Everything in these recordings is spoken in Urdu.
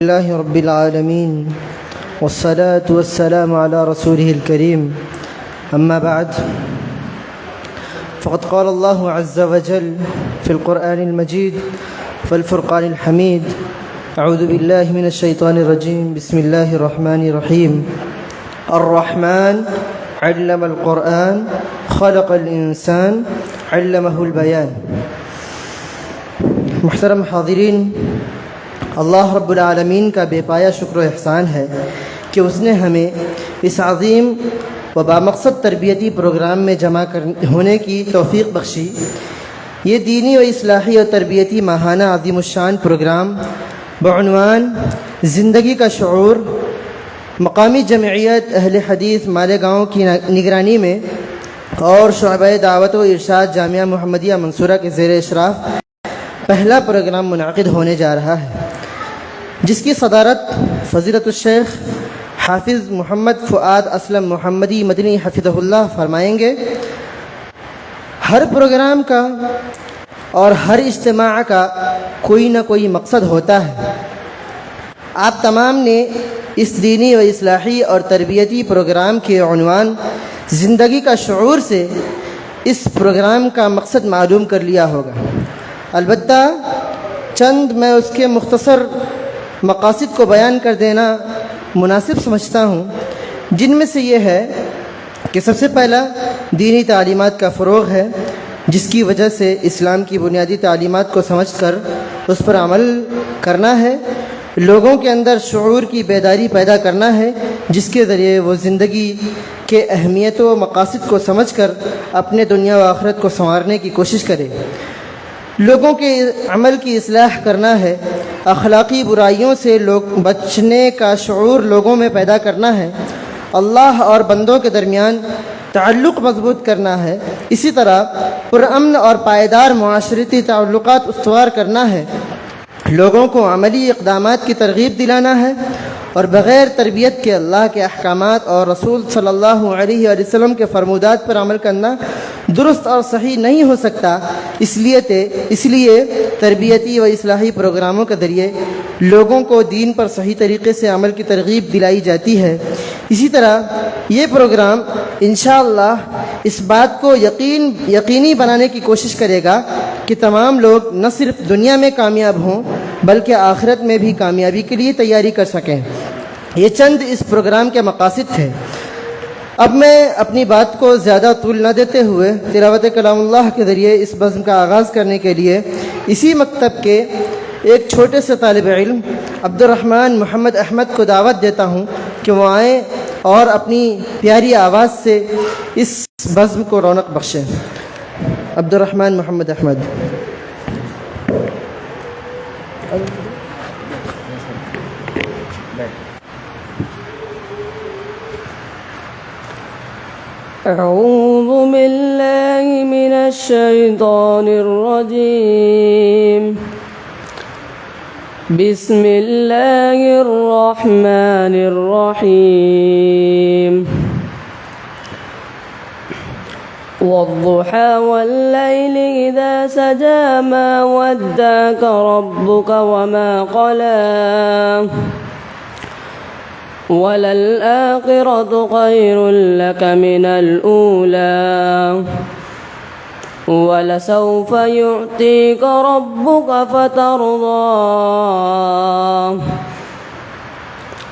الله رب العالمين والصلاة والسلام على رسوله الكريم أما بعد فقد قال الله عز وجل في القرآن المجيد والفرقان الحميد أعوذ بالله من الشيطان الرجيم بسم الله الرحمن الرحيم الرحمن علم القرآن خلق الإنسان علمه البيان. محترم حاضرین، اللہ رب العالمین کا بے پایا شکر و احسان ہے کہ اس نے ہمیں اس عظیم و بامقصد تربیتی پروگرام میں جمع ہونے کی توفیق بخشی. یہ دینی و اصلاحی و تربیتی ماہانہ عظیم الشان پروگرام بعنوان زندگی کا شعور مقامی جمعیت اہل حدیث مالیگاؤں کی نگرانی میں اور شعبہ دعوت و ارشاد جامعہ محمدیہ منصورہ کے زیر اشراف پہلا پروگرام منعقد ہونے جا رہا ہے، جس کی صدارت فضیلت الشیخ حافظ محمد فؤاد اسلم محمدی مدنی حفظہ اللہ فرمائیں گے. ہر پروگرام کا اور ہر اجتماع کا کوئی نہ کوئی مقصد ہوتا ہے. آپ تمام نے اس دینی و اصلاحی اور تربیتی پروگرام کے عنوان زندگی کا شعور سے اس پروگرام کا مقصد معلوم کر لیا ہوگا. البتہ چند میں اس کے مختصر مقاصد کو بیان کر دینا مناسب سمجھتا ہوں، جن میں سے یہ ہے کہ سب سے پہلا دینی تعلیمات کا فروغ ہے، جس کی وجہ سے اسلام کی بنیادی تعلیمات کو سمجھ کر اس پر عمل کرنا ہے. لوگوں کے اندر شعور کی بیداری پیدا کرنا ہے، جس کے ذریعے وہ زندگی کے اہمیت و مقاصد کو سمجھ کر اپنے دنیا و آخرت کو سنوارنے کی کوشش کرے. لوگوں کے عمل کی اصلاح کرنا ہے، اخلاقی برائیوں سے بچنے کا شعور لوگوں میں پیدا کرنا ہے، اللہ اور بندوں کے درمیان تعلق مضبوط کرنا ہے، اسی طرح پرامن اور پائیدار معاشرتی تعلقات استوار کرنا ہے، لوگوں کو عملی اقدامات کی ترغیب دلانا ہے، اور بغیر تربیت کے اللہ کے احکامات اور رسول صلی اللہ علیہ وسلم کے فرمودات پر عمل کرنا درست اور صحیح نہیں ہو سکتا. اس لیے تربیتی و اصلاحی پروگراموں کے ذریعے لوگوں کو دین پر صحیح طریقے سے عمل کی ترغیب دلائی جاتی ہے. اسی طرح یہ پروگرام انشاءاللہ اس بات کو یقینی بنانے کی کوشش کرے گا کہ تمام لوگ نہ صرف دنیا میں کامیاب ہوں بلکہ آخرت میں بھی کامیابی کے لیے تیاری کر سکیں. یہ چند اس پروگرام کے مقاصد تھے. اب میں اپنی بات کو زیادہ طول نہ دیتے ہوئے تلاوت کلام اللہ کے ذریعے اس بزم کا آغاز کرنے کے لیے اسی مکتب کے ایک چھوٹے سے طالب علم عبد الرحمن محمد احمد کو دعوت دیتا ہوں کہ وہ آئیں اور اپنی پیاری آواز سے اس بزم کو رونق بخشیں. عبد الرحمن محمد احمد. أعوذ بالله من الشيطان الرجيم. بسم الله الرحمن الرحيم. والضحى والليل إذا سجى ما ودعك ربك وما قلى وللآخرة خير لك من الأولى ولسوف يعطيك ربك فترضى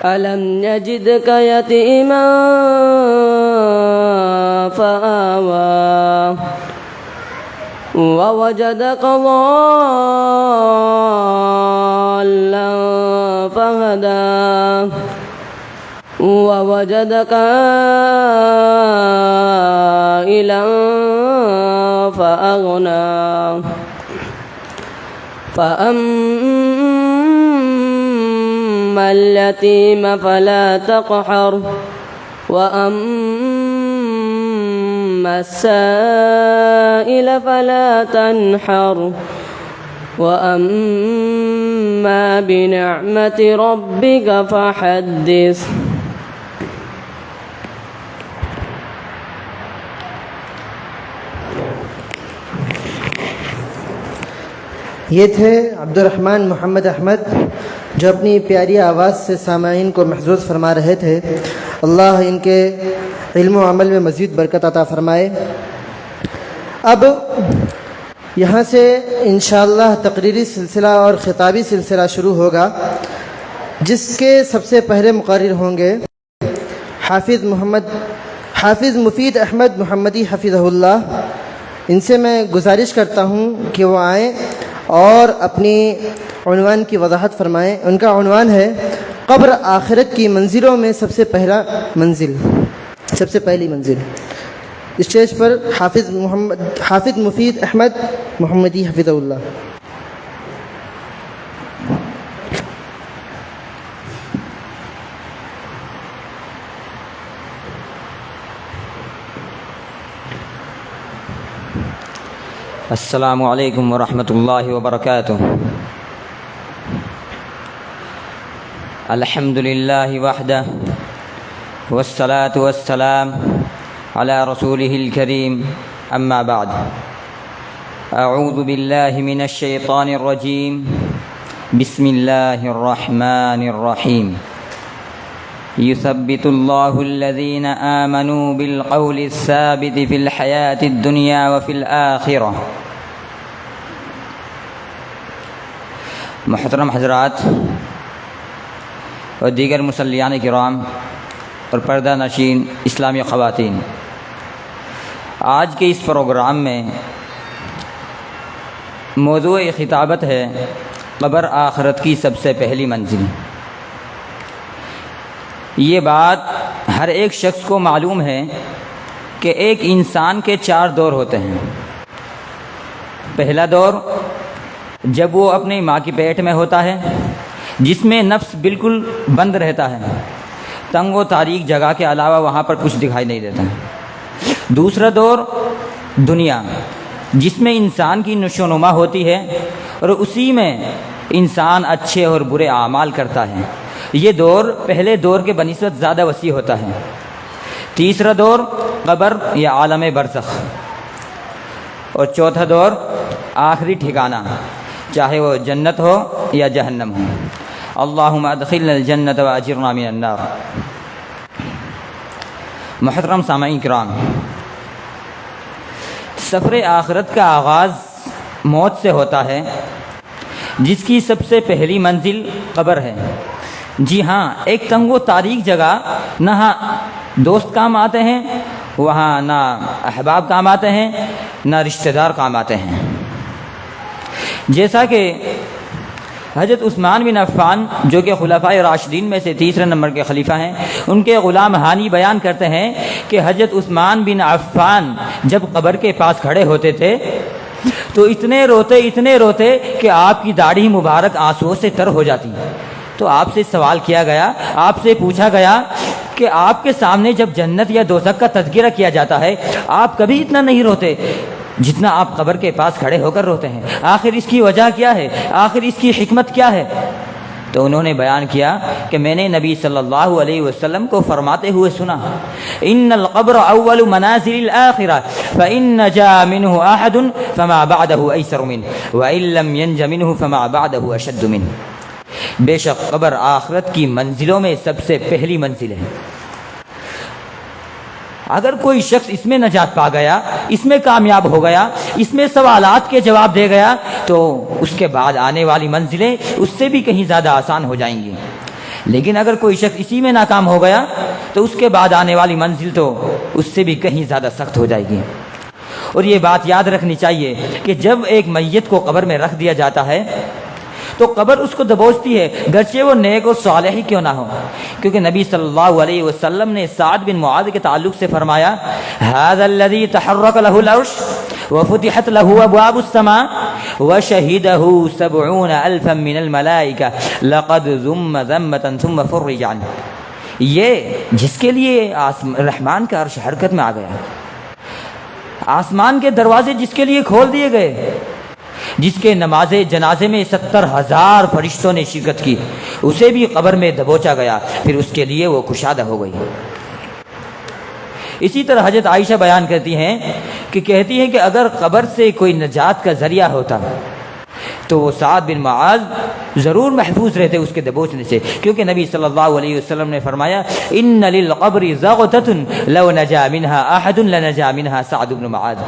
ألم يجدك يتيما فآوى ووجدك ضالا فهدى ووجدك عائلا فأغنى فأما اليتيم فلا تقهر وأما السائل فلا تنحر وأما بنعمة ربك فحدث. یہ تھے عبد الرحمن محمد احمد جو اپنی پیاری آواز سے سامعین کو محظوظ فرما رہے تھے، اللہ ان کے علم و عمل میں مزید برکت عطا فرمائے۔ اب یہاں سے انشاءاللہ تقریری سلسلہ اور خطابی سلسلہ شروع ہوگا، جس کے سب سے پہلے مقرر ہوں گے حافظ مفید احمد محمدی حفظہ اللہ۔ ان سے میں گزارش کرتا ہوں کہ وہ آئیں اور اپنی عنوان کی وضاحت فرمائیں۔ ان کا عنوان ہے قبر آخرت کی منزلوں میں سب سے پہلی منزل۔ اسٹیج پر حافظ مفید احمد محمدی حفظہ اللہ۔ السلام علیکم ورحمۃ اللہ وبرکاتہ۔ الحمد للہ وحدہ والصلاة والسلام علی رسولہ الکریم، اما بعد، اعوذ باللہ من الشیطان الرجیم، بسم اللہ الرحمن الرحیم۔ یثبت اللہ الذین آمنوا بالقول الثابت فی الحیاة الدنیا وفی الآخرہ۔ محترم حضرات اور دیگر مصلیان کرام اور پردہ نشین اسلامی خواتین، آج کے اس پروگرام میں موضوع خطابت ہے قبر آخرت کی سب سے پہلی منزل۔ یہ بات ہر ایک شخص کو معلوم ہے کہ ایک انسان کے 4 دور ہوتے ہیں۔ پہلا دور جب وہ اپنی ماں کی پیٹ میں ہوتا ہے، جس میں نفس بالکل بند رہتا ہے، تنگ و تاریک جگہ کے علاوہ وہاں پر کچھ دکھائی نہیں دیتا ہے۔ دوسرا دور دنیا، جس میں انسان کی نشو و نما ہوتی ہے اور اسی میں انسان اچھے اور برے اعمال کرتا ہے۔ یہ دور پہلے دور کے بنسبت زیادہ وسیع ہوتا ہے۔ تیسرا دور قبر یا عالم برزخ، اور چوتھا دور آخری ٹھکانہ، چاہے وہ جنت ہو یا جہنم ہو۔ اللہم ادخلنا الجنت واجرنا من النار۔ محترم سامعین کرام، سفر آخرت کا آغاز موت سے ہوتا ہے، جس کی سب سے پہلی منزل قبر ہے۔ جی ہاں، ایک تنگ و تاریک جگہ، نہ دوست کام آتے ہیں، وہاں نہ احباب کام آتے ہیں، نہ رشتہ دار کام آتے ہیں۔ جیسا کہ حضرت عثمان بن عفان، جو کہ خلفائے راشدین میں سے تیسرے نمبر کے خلیفہ ہیں، ان کے غلام ہانی بیان کرتے ہیں کہ حضرت عثمان بن عفان جب قبر کے پاس کھڑے ہوتے تھے تو اتنے روتے کہ آپ کی داڑھی مبارک آنسوؤں سے تر ہو جاتی۔ تو آپ سے سوال کیا گیا، آپ سے پوچھا گیا کہ آپ کے سامنے جب جنت یا دوزخ کا تذکرہ کیا جاتا ہے، آپ کبھی اتنا نہیں روتے جتنا آپ قبر کے پاس کھڑے ہو کر روتے ہیں۔ آخر اس کی وجہ کیا ہے؟ آخر اس کی حکمت کیا ہے؟ تو انہوں نے بیان کیا کہ میں نے نبی صلی اللہ علیہ وسلم کو فرماتے ہوئے سنا، ان القبر اول منازل الاخرہ فان نجا منه احد فما بعده ایسر منه وان لم ينج منه فما بعده اشد منه۔ بے شک قبر آخرت کی منزلوں میں سب سے پہلی منزل ہے۔ اگر کوئی شخص اس میں نجات پا گیا، اس میں کامیاب ہو گیا، اس میں سوالات کے جواب دے گیا، تو اس کے بعد آنے والی منزلیں اس سے بھی کہیں زیادہ آسان ہو جائیں گی۔ لیکن اگر کوئی شخص اسی میں ناکام ہو گیا تو اس کے بعد آنے والی منزل تو اس سے بھی کہیں زیادہ سخت ہو جائے گی۔ اور یہ بات یاد رکھنی چاہیے کہ جب ایک میت کو قبر میں رکھ دیا جاتا ہے تو قبر اس کو دبوچتی ہے، گرچہ وہ نیک اور صالح ہی کیوں نہ ہو، کیونکہ نبی صلی اللہ علیہ وسلم نے سعد بن معاذ کے تعلق سے فرمایا، ھذا الذی تحرک له العرش وفتحت له ابواب السماء وشهده 70,000 من الملائکہ لقد ذم ذمة ثم فرج عنہ۔ یہ جس کے لیے رحمان کا عرش حرکت میں آ گیا، آسمان کے دروازے جس کے لیے کھول دیے گئے، جس کے نماز جنازے میں 70,000 فرشتوں نے شرکت کی، اسے بھی قبر میں دبوچا گیا، پھر اس کے لیے وہ کشادہ ہو گئی۔ اسی طرح حضرت عائشہ بیان کرتی ہیں کہ کہتی ہیں کہ اگر قبر سے کوئی نجات کا ذریعہ ہوتا تو وہ سعد بن معاذ ضرور محفوظ رہتے اس کے دبوچنے سے، کیونکہ نبی صلی اللہ علیہ وسلم نے فرمایا ان للقبر زغتۃ لو نجا منها احد لنجا منها سعد بن معاذ،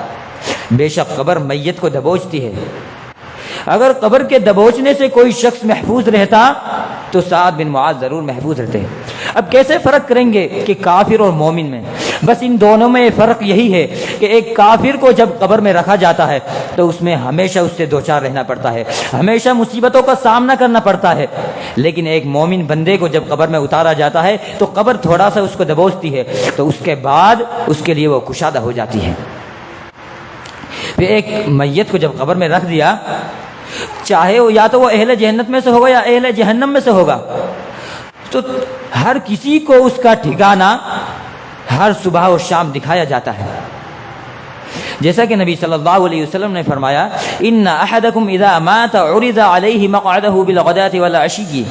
بے شک قبر میت کو دبوچتی ہے، اگر قبر کے دبوچنے سے کوئی شخص محفوظ رہتا تو سعد بن معاذ ضرور محفوظ رہتے۔ اب کیسے فرق کریں گے کہ کافر اور مومن میں؟ بس ان دونوں میں فرق یہی ہے کہ ایک کافر کو جب قبر میں رکھا جاتا ہے تو اس میں ہمیشہ اس سے دوچار رہنا پڑتا ہے، ہمیشہ مصیبتوں کا سامنا کرنا پڑتا ہے، لیکن ایک مومن بندے کو جب قبر میں اتارا جاتا ہے تو قبر تھوڑا سا اس کو دبوچتی ہے، تو اس کے بعد اس کے لیے وہ کشادہ ہو جاتی ہے۔ پھر ایک میت کو جب قبر میں رکھ دیا، چاہے وہ یا تو وہ اہل جہنت میں سے ہوگا یا اہل جہنم میں سے ہوگا، تو ہر کسی کو اس کا ٹھکانہ ہر صبح و شام دکھایا جاتا ہے، جیسا کہ نبی صلی اللہ علیہ وسلم نے فرمایا ان احدکم اذا مات عرض علیہ مقعدہ بالغداۃ والعشی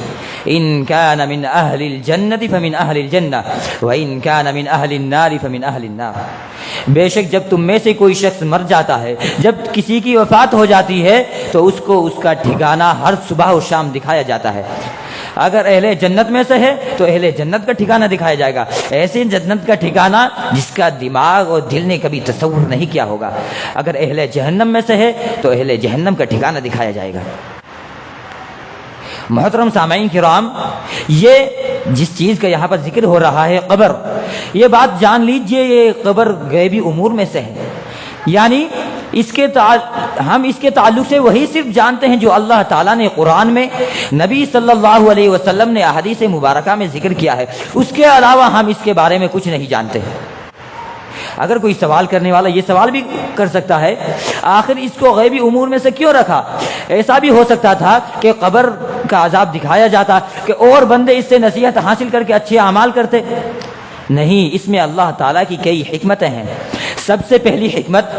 ان کان من اہل الجنۃ فمن اہل الجنہ وان کان من اہل النار فمن اہل النار، بے شک جب تم میں سے کوئی شخص مر جاتا ہے، جب کسی کی وفات ہو جاتی ہے تو اس کو اس کا ٹھکانہ ہر صبح و شام دکھایا جاتا ہے، اگر اہل جنت میں سے ہے تو اہل جنت کا ٹھکانہ دکھایا جائے گا، ایسے جنت کا ٹھکانہ جس کا دماغ اور دل نے کبھی تصور نہیں کیا ہوگا، اگر اہل جہنم میں سے ہے تو اہل جہنم کا ٹھکانہ دکھایا جائے گا۔ محترم سامعین کرام، یہ جس چیز کا یہاں پر ذکر ہو رہا ہے قبر، یہ بات جان لیجئے یہ قبر غیبی امور میں سے ہے، یعنی ہم اس کے تعلق سے وہی صرف جانتے ہیں جو اللہ تعالیٰ نے قرآن میں، نبی صلی اللہ علیہ وسلم نے احادیث مبارکہ میں ذکر کیا ہے، اس کے علاوہ ہم اس کے بارے میں کچھ نہیں جانتے۔ اگر کوئی سوال کرنے والا یہ سوال بھی کر سکتا ہے آخر اس کو غیبی امور میں سے کیوں رکھا؟ ایسا بھی ہو سکتا تھا کہ قبر کا عذاب دکھایا جاتا کہ اور بندے اس سے نصیحت حاصل کر کے اچھے اعمال کرتے، نہیں، اس میں اللہ تعالیٰ کی کئی حکمتیں ہیں۔ سب سے پہلی حکمت،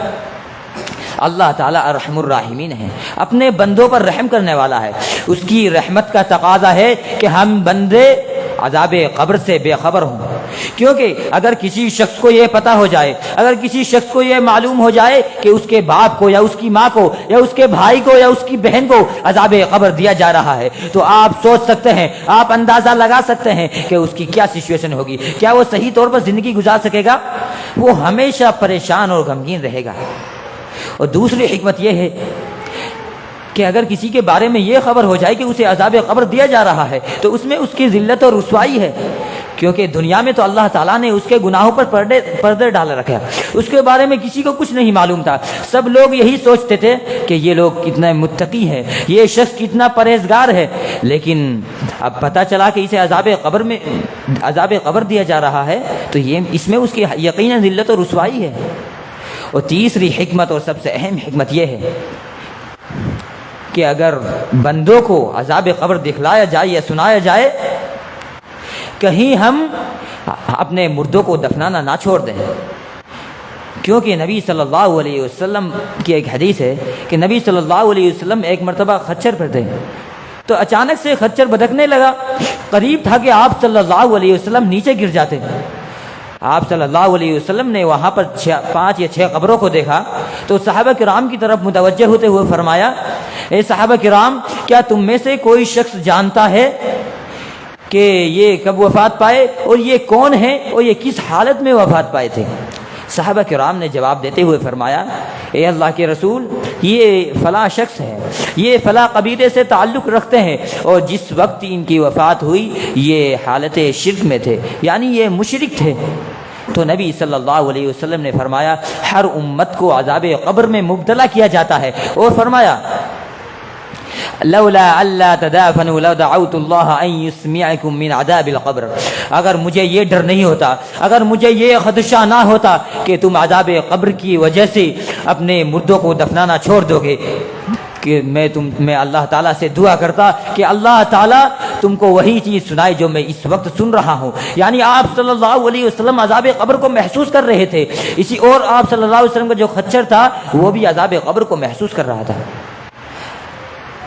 اللہ تعالیٰ ارحم الراحمین ہے، اپنے بندوں پر رحم کرنے والا ہے، اس کی رحمت کا تقاضا ہے کہ ہم بندے عذاب قبر سے بے خبر ہوں، کیونکہ اگر کسی شخص کو یہ پتہ ہو جائے، اگر کسی شخص کو یہ معلوم ہو جائے کہ اس کے باپ کو یا اس کی ماں کو یا اس کے بھائی کو یا اس کی بہن کو عذاب قبر دیا جا رہا ہے تو آپ سوچ سکتے ہیں، آپ اندازہ لگا سکتے ہیں کہ اس کی کیا سچویشن ہوگی، کیا وہ صحیح طور پر زندگی گزار سکے گا؟ وہ ہمیشہ پریشان اور غمگین رہے گا۔ اور دوسری حکمت یہ ہے کہ اگر کسی کے بارے میں یہ خبر ہو جائے کہ اسے عذاب قبر دیا جا رہا ہے تو اس میں اس کی ذلت اور رسوائی ہے، کیونکہ دنیا میں تو اللہ تعالیٰ نے اس کے گناہوں پر پردے ڈال رکھا ہے، اس کے بارے میں کسی کو کچھ نہیں معلوم تھا، سب لوگ یہی سوچتے تھے کہ یہ لوگ کتنا متقی ہے، یہ شخص کتنا پرہیزگار ہے، لیکن اب پتہ چلا کہ اسے عذاب قبر دیا جا رہا ہے تو یہ اس میں اس کی یقیناً ذلت اور رسوائی ہے۔ اور تیسری حکمت اور سب سے اہم حکمت یہ ہے کہ اگر بندوں کو عذاب قبر دکھلایا جائے یا سنایا جائے، کہیں ہم اپنے مردوں کو دفنانا نہ چھوڑ دیں، کیونکہ نبی صلی اللہ علیہ وسلم کی ایک حدیث ہے کہ نبی صلی اللہ علیہ وسلم ایک مرتبہ خچر پر تھے تو اچانک سے خچر بھٹکنے لگا، قریب تھا کہ آپ صلی اللہ علیہ وسلم نیچے گر جاتے۔ آپ صلی اللہ علیہ وسلم نے وہاں پر 5 یا 6 قبروں کو دیکھا تو صحابہ کرام کی طرف متوجہ ہوتے ہوئے فرمایا، اے صحابہ کرام، کیا تم میں سے کوئی شخص جانتا ہے کہ یہ کب وفات پائے اور یہ کون ہے اور یہ کس حالت میں وفات پائے تھے؟ صحابہ کرام نے جواب دیتے ہوئے فرمایا، اے اللہ کے رسول، یہ فلاں شخص ہے، یہ فلاں قبیلے سے تعلق رکھتے ہیں اور جس وقت ان کی وفات ہوئی یہ حالت شرک میں تھے، یعنی یہ مشرک تھے۔ تو نبی صلی اللہ علیہ وسلم نے فرمایا ہر امت کو عذاب قبر میں مبتلا کیا جاتا ہے، اور فرمایا لولا الا تدافنوا لدعوت اللہ ان يسمعكم من عذاب القبر، اگر مجھے یہ ڈر نہیں ہوتا، اگر مجھے یہ خدشہ نہ ہوتا کہ تم عذاب قبر کی وجہ سے اپنے مردوں کو دفنانا چھوڑ دو گے، کہ میں اللہ تعالیٰ سے دعا کرتا کہ اللہ تعالیٰ تم کو وہی چیز سنائے جو میں اس وقت سن رہا ہوں، یعنی آپ صلی اللہ علیہ وسلم عذاب قبر کو محسوس کر رہے تھے، اور آپ صلی اللہ علیہ وسلم کا جو خچر تھا وہ بھی عذاب قبر کو محسوس کر رہا تھا۔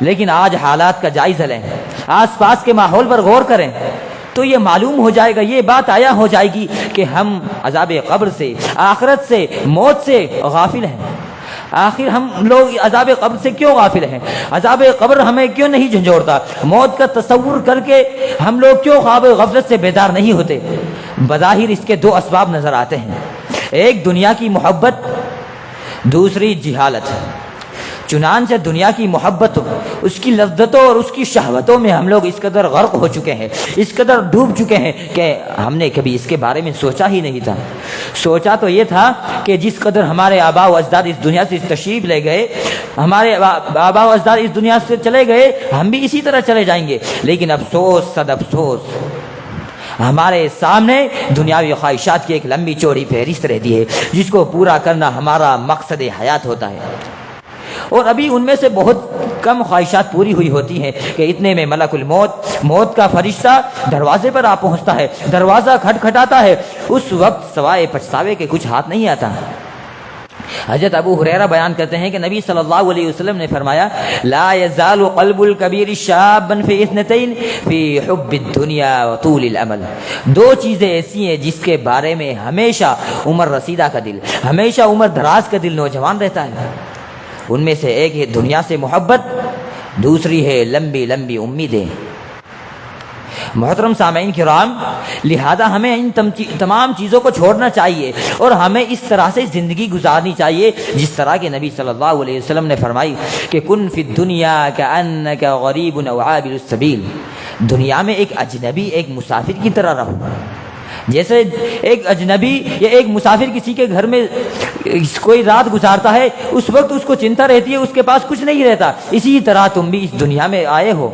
لیکن آج حالات کا جائزہ لیں، آس پاس کے ماحول پر غور کریں تو یہ معلوم ہو جائے گا، یہ بات آیا ہو جائے گی کہ ہم عذاب قبر سے، آخرت سے، موت سے غافل ہیں۔ آخر ہم لوگ عذاب قبر سے کیوں غافل ہیں؟ عذاب قبر ہمیں کیوں نہیں جھنجھوڑتا؟ موت کا تصور کر کے ہم لوگ کیوں خواب غفلت سے بیدار نہیں ہوتے؟ بظاہر اس کے دو اسباب نظر آتے ہیں، ایک دنیا کی محبت، دوسری جہالت۔ چنانچہ دنیا کی محبت، اس کی لذتوں اور اس کی شہوتوں میں ہم لوگ اس قدر غرق ہو چکے ہیں، اس قدر ڈوب چکے ہیں کہ ہم نے کبھی اس کے بارے میں سوچا ہی نہیں تھا۔ سوچا تو یہ تھا کہ جس قدر ہمارے آباء و اجداد اس دنیا سے تشریف لے گئے، ہمارے آباء و اجداد اس دنیا سے چلے گئے، ہم بھی اسی طرح چلے جائیں گے۔ لیکن افسوس صد افسوس، ہمارے سامنے دنیاوی خواہشات کی ایک لمبی چوڑی فہرست رہتی ہے جس کو پورا کرنا ہمارا مقصد حیات ہوتا ہے، اور ابھی ان میں سے بہت کم خواہشات پوری ہوئی ہوتی ہیں کہ اتنے میں ملک الموت، موت کا فرشتہ دروازے پر آ پہنچتا ہے، دروازہ کھٹکھٹاتا ہے۔ اس وقت سوائے پچھتاوے کے کچھ ہاتھ نہیں آتا۔ حضرت ابو ہریرہ بیان کرتے ہیں کہ نبی صلی اللہ علیہ وسلم نے فرمایا، لا یزال قلب الکبیر شابا فی اثنتین فی حب الدنیا وطول الامل۔ دو چیزیں ایسی ہیں جس کے بارے میں ہمیشہ عمر رسیدہ کا دل، ہمیشہ عمر دراز کا دل نوجوان رہتا ہے۔ ان میں سے ایک ہے دنیا سے محبت، دوسری ہے لمبی لمبی امیدیں۔ محترم سامعین کرام، لہذا ہمیں ان تمام چیزوں کو چھوڑنا چاہیے اور ہمیں اس طرح سے زندگی گزارنی چاہیے جس طرح کہ نبی صلی اللہ علیہ وسلم نے فرمائی کہ کن فی الدنیا کأنک غریب او عابر السبیل۔ دنیا میں ایک اجنبی، ایک مسافر کی طرح رہو۔ جیسے ایک اجنبی یا ایک مسافر کسی کے گھر میں کوئی رات گزارتا ہے، اس وقت اس کو چنتا رہتی ہے، اس کے پاس کچھ نہیں رہتا، اسی طرح تم بھی اس دنیا میں آئے ہو،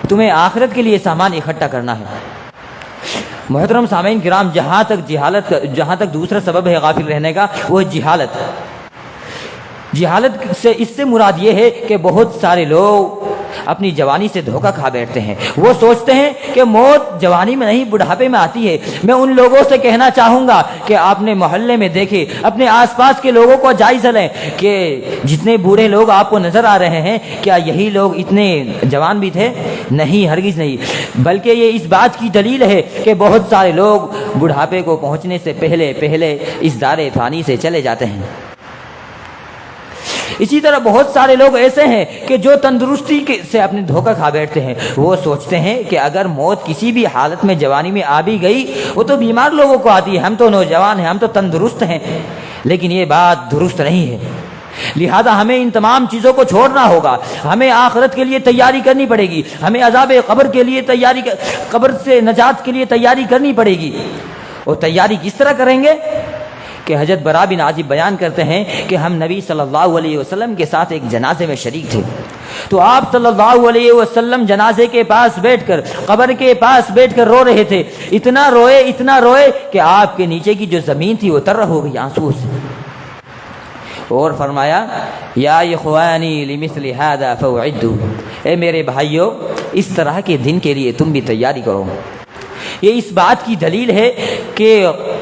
تمہیں آخرت کے لیے سامان اکٹھا کرنا ہے۔ محترم سامعین کرام، جہاں تک دوسرا سبب ہے غافل رہنے کا، وہ جہالت۔ جہالت سے اس سے مراد یہ ہے کہ بہت سارے لوگ اپنی جوانی سے دھوکہ کھا بیٹھتے ہیں۔ وہ سوچتے ہیں کہ موت جوانی میں نہیں بڑھاپے میں آتی ہے۔ میں ان لوگوں سے کہنا چاہوں گا کہ آپ نے محلے میں دیکھے، اپنے آس پاس کے لوگوں کو جائزہ لیں کہ جتنے بوڑھے لوگ آپ کو نظر آ رہے ہیں، کیا یہی لوگ اتنے جوان بھی تھے؟ نہیں، ہرگز نہیں، بلکہ یہ اس بات کی دلیل ہے کہ بہت سارے لوگ بڑھاپے کو پہنچنے سے پہلے اس دار فانی سے چلے جاتے ہیں۔ اسی طرح بہت سارے لوگ ایسے ہیں کہ جو تندرستی سے اپنے دھوکہ کھا بیٹھتے ہیں۔ وہ سوچتے ہیں کہ اگر موت کسی بھی حالت میں جوانی میں آ بھی گئی، وہ تو بیمار لوگوں کو آتی ہے، ہم تو نوجوان ہیں، ہم تو تندرست ہیں۔ لیکن یہ بات درست نہیں ہے۔ لہذا ہمیں ان تمام چیزوں کو چھوڑنا ہوگا، ہمیں آخرت کے لیے تیاری کرنی پڑے گی، ہمیں عذاب قبر کے لیے قبر سے نجات کے لیے تیاری کرنی پڑے گی۔ اور تیاری کس طرح کریں گے کہ حضرت برا بن عازب بیان کرتے ہیں کہ ہم نبی صلی اللہ علیہ وسلم کے ساتھ ایک جنازے میں شریک تھے، تو آپ صلی اللہ علیہ وسلم جنازے کے پاس بیٹھ کر، قبر کے پاس بیٹھ کر رو رہے تھے، اتنا روئے کہ آپ کے نیچے کی جو زمین تھی وہ تر ہو گئی آنسو سے۔ اور فرمایا، یا اخوانی لمثل هذا فاعدوا، اے میرے بھائیو، اس طرح کے دن کے لیے تم بھی تیاری کرو۔ یہ اس بات کی دلیل ہے کہ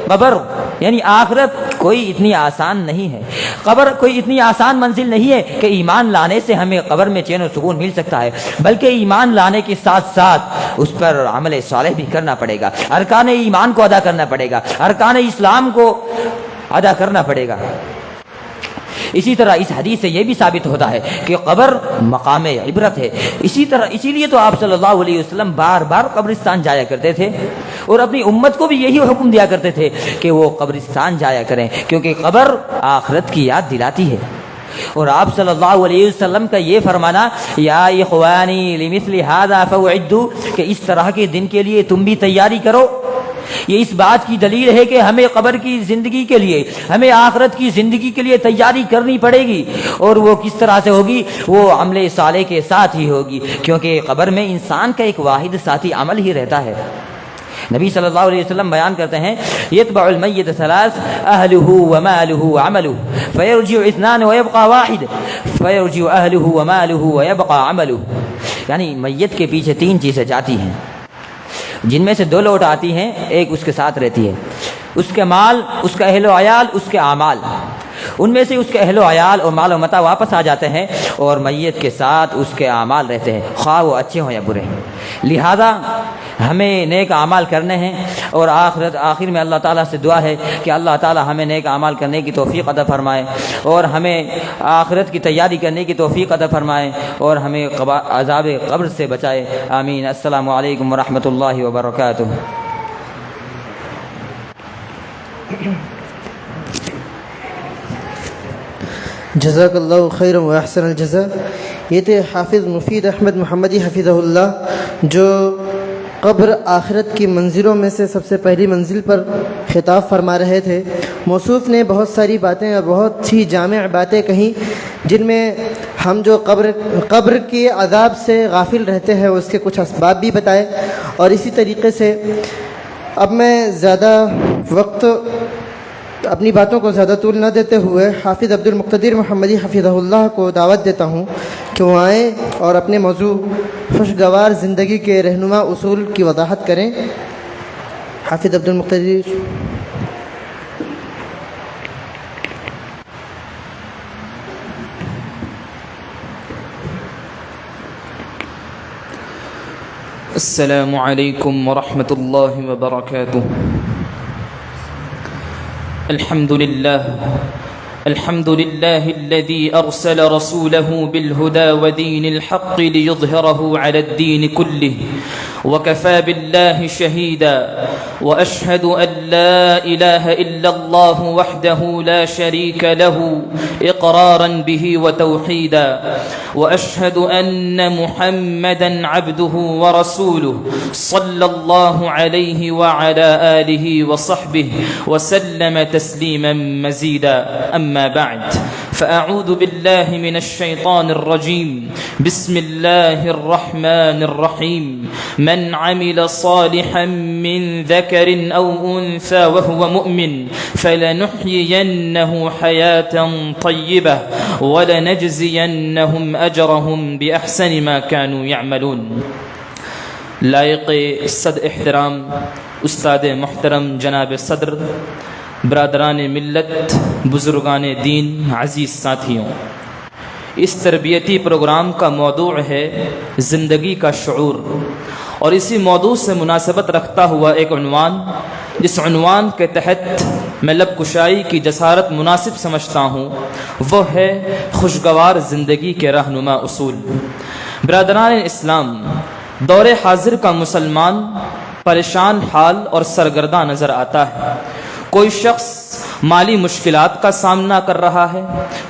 قبر یعنی آخرت کوئی اتنی آسان نہیں ہے، قبر کوئی اتنی آسان منزل نہیں ہے کہ ایمان لانے سے ہمیں قبر میں چین و سکون مل سکتا ہے، بلکہ ایمان لانے کے ساتھ ساتھ اس پر عمل صالح بھی کرنا پڑے گا، ارکان ایمان کو ادا کرنا پڑے گا، ارکان اسلام کو ادا کرنا پڑے گا۔ اسی طرح اس حدیث سے یہ بھی ثابت ہوتا ہے کہ قبر مقام عبرت ہے۔ اسی لیے تو آپ صلی اللہ علیہ وسلم بار بار قبرستان جایا کرتے تھے اور اپنی امت کو بھی یہی حکم دیا کرتے تھے کہ وہ قبرستان جایا کریں، کیونکہ قبر آخرت کی یاد دلاتی ہے۔ اور آپ صلی اللہ علیہ وسلم کا یہ فرمانا، یا اخوانی لمثل هذا فاعدوا، کہ اس طرح کے دن کے لیے تم بھی تیاری کرو، یہ اس بات کی دلیل ہے کہ ہمیں قبر کی زندگی کے لیے، ہمیں آخرت کی زندگی کے لیے تیاری کرنی پڑے گی۔ اور وہ کس طرح سے ہوگی؟ وہ عمل صالح کے ساتھ ہی ہوگی، کیونکہ قبر میں انسان کا ایک واحد ساتھی عمل ہی رہتا ہے۔ نبی صلی اللہ علیہ وسلم بیان کرتے ہیں، یتبع المیت ثلاث، اہلہ ومالہ وعملہ، فیرجع اثنان ویبقى واحد، فیرجع اہلہ ومالہ ویبقى عملہ، یعنی میت کے پیچھے تین چیزیں جاتی ہیں، جن میں سے دو لوٹ آتی ہیں، ایک اس کے ساتھ رہتی ہے، اس کے مال، اس کا اہل و عیال، اس کے اعمال۔ ان میں سے اس کے اہل و عیال اور مال و متاع واپس آ جاتے ہیں اور میت کے ساتھ اس کے اعمال رہتے ہیں، خواہ وہ اچھے ہوں یا برے۔ لہذا ہمیں نیک اعمال کرنے ہیں، اور آخر میں اللہ تعالیٰ سے دعا ہے کہ اللہ تعالیٰ ہمیں نیک اعمال کرنے کی توفیق عطا فرمائے، اور ہمیں آخرت کی تیاری کرنے کی توفیق عطا فرمائے، اور ہمیں عذاب قبر سے بچائے، آمین۔ السلام علیکم ورحمۃ اللہ وبرکاتہ۔ جزاک اللہ خیر و احسن الجزا۔ یہ تھے حافظ مفید احمد محمدی حفظہ اللہ، جو قبر آخرت کی منزلوں میں سے سب سے پہلی منزل پر خطاب فرما رہے تھے۔ موصوف نے بہت ساری باتیں اور بہت سی جامع باتیں کہیں، جن میں ہم جو قبر کے عذاب سے غافل رہتے ہیں اس کے کچھ اسباب بھی بتائے، اور اسی طریقے سے اب میں زیادہ وقت اپنی باتوں کو زیادہ طول نہ دیتے ہوئے حافظ عبد المقتدر محمدی حفظہ اللہ کو دعوت دیتا ہوں کہ وہ آئیں اور اپنے موضوع خوشگوار زندگی کے رہنما اصول کی وضاحت کریں۔ حافظ عبد المقتدر۔ السلام علیکم ورحمۃ اللہ وبرکاتہ۔ الحمد لله الذي أرسل رسوله بالهدى ودين الحق ليظهره على الدين كله وكفى بالله شهيدا، وأشهد أن لا إله إلا الله وحده لا شريك له إقرارا به وتوحيدا، وأشهد أن محمدا عبده ورسوله صلى الله عليه وعلى آله وصحبه وسلم تسليما مزيدا، أما بعد، فأعوذ بالله من الشيطان الرجيم، بسم الله الرحمن الرحيم، من عمل صالحا من ذكر أو أنثى وهو مؤمن فلنحيينه حياة طيبة ولنجزينهم أجرهم بأحسن ما كانوا يعملون۔ لائق صد احترام استاد محترم جناب صدر، برادران ملت، بزرگان دین، عزیز ساتھیوں، اس تربیتی پروگرام کا موضوع ہے زندگی کا شعور، اور اسی موضوع سے مناسبت رکھتا ہوا ایک عنوان، جس عنوان کے تحت میں لب کشائی کی جسارت مناسب سمجھتا ہوں، وہ ہے خوشگوار زندگی کے رہنما اصول۔ برادران اسلام، دور حاضر کا مسلمان پریشان حال اور سرگرداں نظر آتا ہے۔ کوئی شخص مالی مشکلات کا سامنا کر رہا ہے،